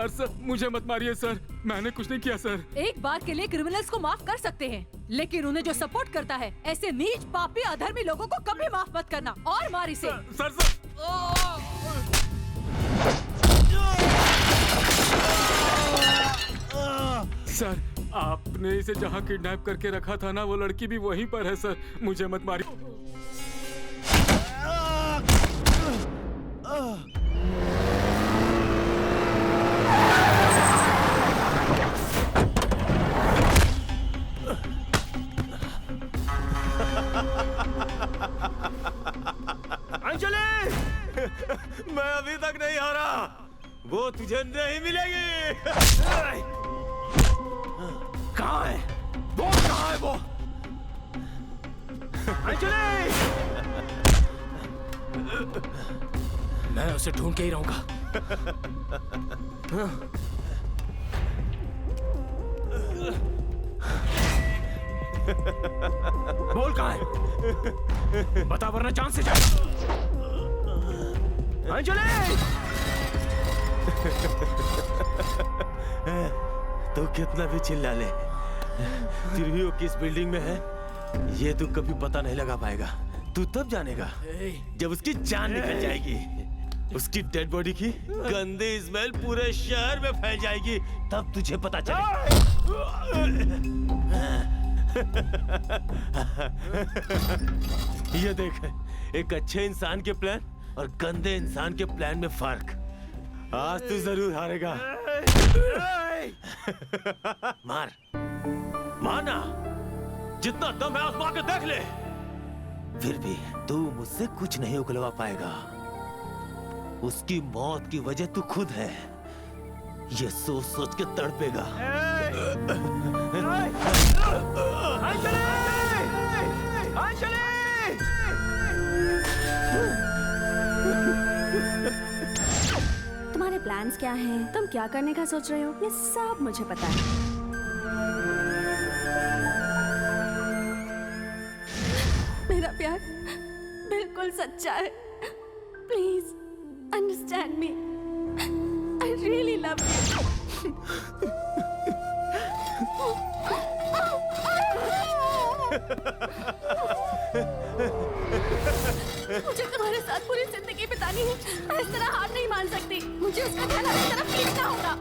सर मुझे मत मारिए सर, मैंने कुछ नहीं किया सर। एक बार के लिए क्रिमिनल्स को माफ कर सकते हैं, लेकिन उन्हें जो सपोर्ट करता है ऐसे नीच पापी अधर्मी लोगों को कभी माफ मत करना। और मार इसे। सर सर आपने इसे जहाँ किडनैप करके रखा था ना, वो लड़की भी वहीं पर है सर, मुझे मत मारिए। अंजलि, मैं अभी तक नहीं हारा, वो तुझे नहीं मिलेगी। कहाँ है वो? कहाँ है वो? अंजलि! मैं उसे ढूंढ के ही रहूंगा। बोल कहाँ है? बता वरना जान से जा। अंजलि! तू कितना भी चिल्ला ले, फिर भी वो किस बिल्डिंग में है ये तू कभी पता नहीं लगा पाएगा। तू तब जानेगा जब उसकी जान निकल जाएगी, उसकी डेड बॉडी की गंदी स्मेल पूरे शहर में फैल जाएगी, तब तुझे पता चलेगा। ये देख, एक अच्छे इंसान के प्लान और गंदे इंसान के प्लान में फर्क। आज तू जरूर हारेगा। मार मारना, जितना दम है आजमा के देख ले, फिर भी तू मुझसे कुछ नहीं उगलवा पाएगा। उसकी मौत की वजह तू खुद है, ये सोच सोच के तड़पेगा। तुम्हारे प्लान्स क्या हैं? तुम क्या करने का सोच रहे हो? ये सब मुझे पता है। मेरा प्यार बिल्कुल सच्चा है। Please understand me. I really love you. मुझे तुम्हारे साथ पूरी जिंदगी बितानी है। मैं इस तरह हार नहीं मान सकती। मुझे उसका ख्याल हर तरफ खींचना होगा।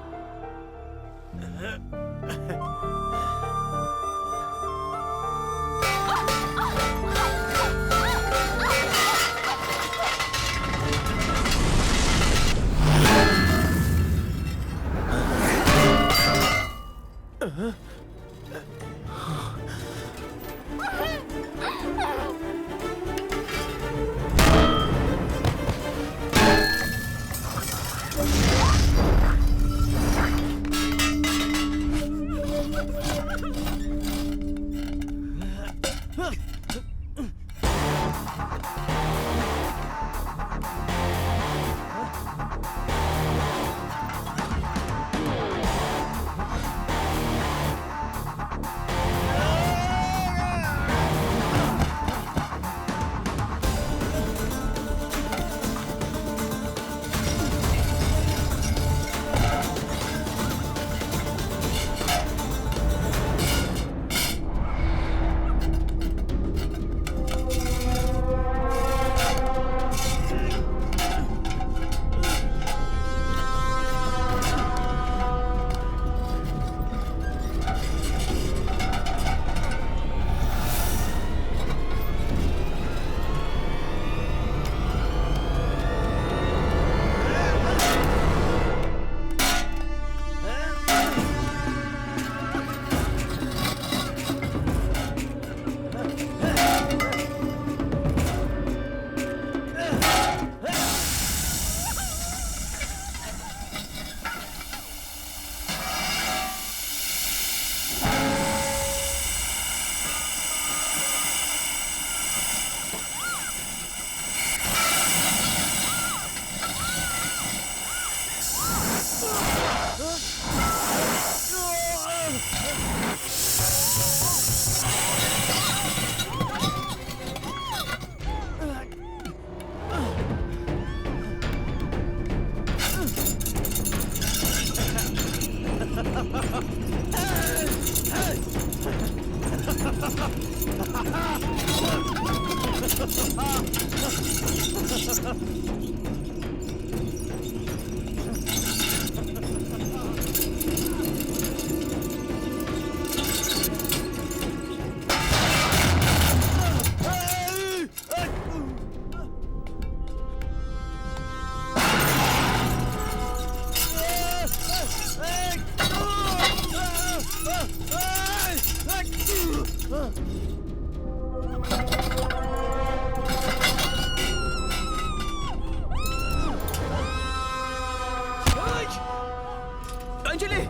अंजलि!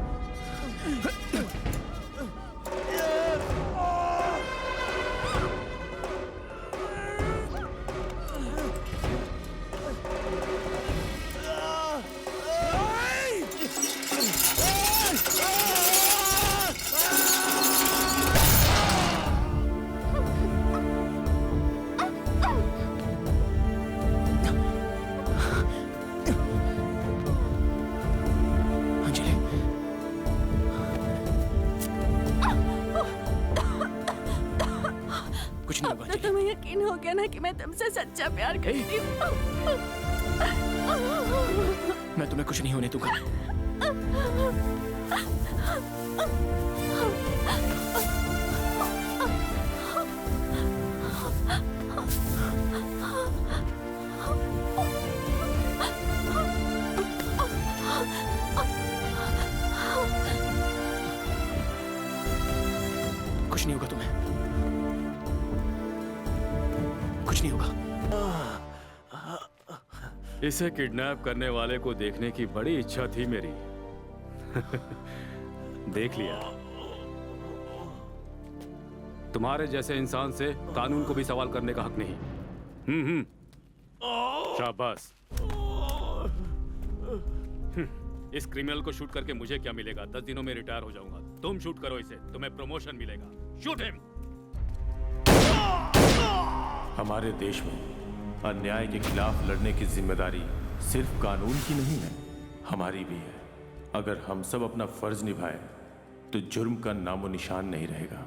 कुछ नहीं होगा अब तो तुम्हें यकीन हो गया ना कि मैं तुमसे सच्चा प्यार करती हूँ। मैं तुम्हें कुछ नहीं होने दूंगा। कुछ नहीं होगा तुम्हें, कुछ नहीं होगा। इसे किडनैप करने वाले को देखने की बड़ी इच्छा थी मेरी। देख लिया। तुम्हारे जैसे इंसान से कानून को भी सवाल करने का हक नहीं। शाबाश। इस क्रिमिनल को शूट करके मुझे क्या मिलेगा? 10 दिनों में रिटायर हो जाऊंगा। तुम शूट करो इसे, तुम्हें प्रमोशन मिलेगा। Shoot him. हमारे देश में अन्याय के खिलाफ लड़ने की जिम्मेदारी सिर्फ कानून की नहीं है, हमारी भी है। अगर हम सब अपना फर्ज निभाएं तो जुर्म का नामो निशान नहीं रहेगा।